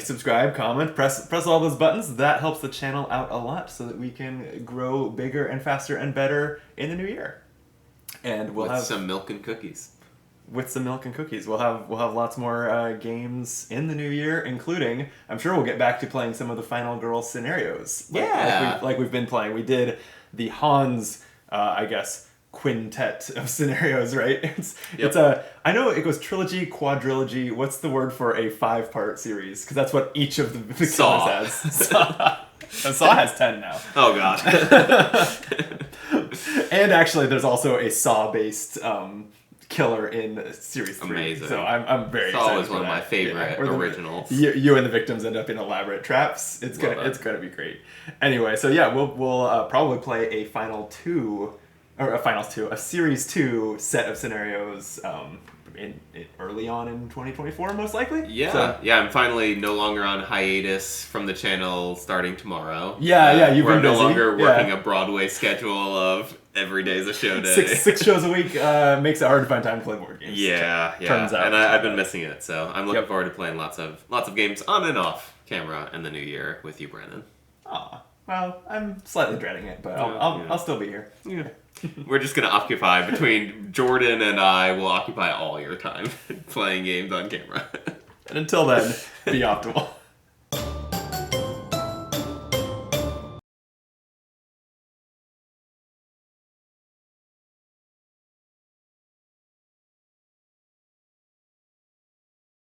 subscribe, comment, press all those buttons. That helps the channel out a lot so that we can grow bigger and faster and better in the new year. And we'll have some milk and cookies. With some milk and cookies. We'll have lots more games in the new year, including, I'm sure we'll get back to playing some of the Final Girl scenarios. Like we've been playing. We did the Hans, quintet of scenarios, right? It's I know it goes trilogy, quadrilogy. What's the word for a 5-part series? Because that's what each of the Saw has. Saw has 10 now. Oh god. And actually, there's also a Saw-based killer in series 3. Amazing. So I'm very Saw excited was one of my favorite originals. You and the victims end up in elaborate traps. It's gonna be great. Anyway, so we'll probably play a a series 2 set of scenarios in early on in 2024, most likely. I'm finally no longer on hiatus from the channel starting tomorrow. You've We're been no busy. longer working a Broadway schedule of every day's a show day. Six shows a week makes it hard to find time to play board games. Turns out, and I've been missing it, so I'm looking forward to playing lots of games on and off camera in the new year with you, Brandon. Aw, well, I'm slightly dreading it, but I'll still be here. Yeah. We're just gonna occupy between Jordan and I will occupy all your time playing games on camera. And until then, be optimal.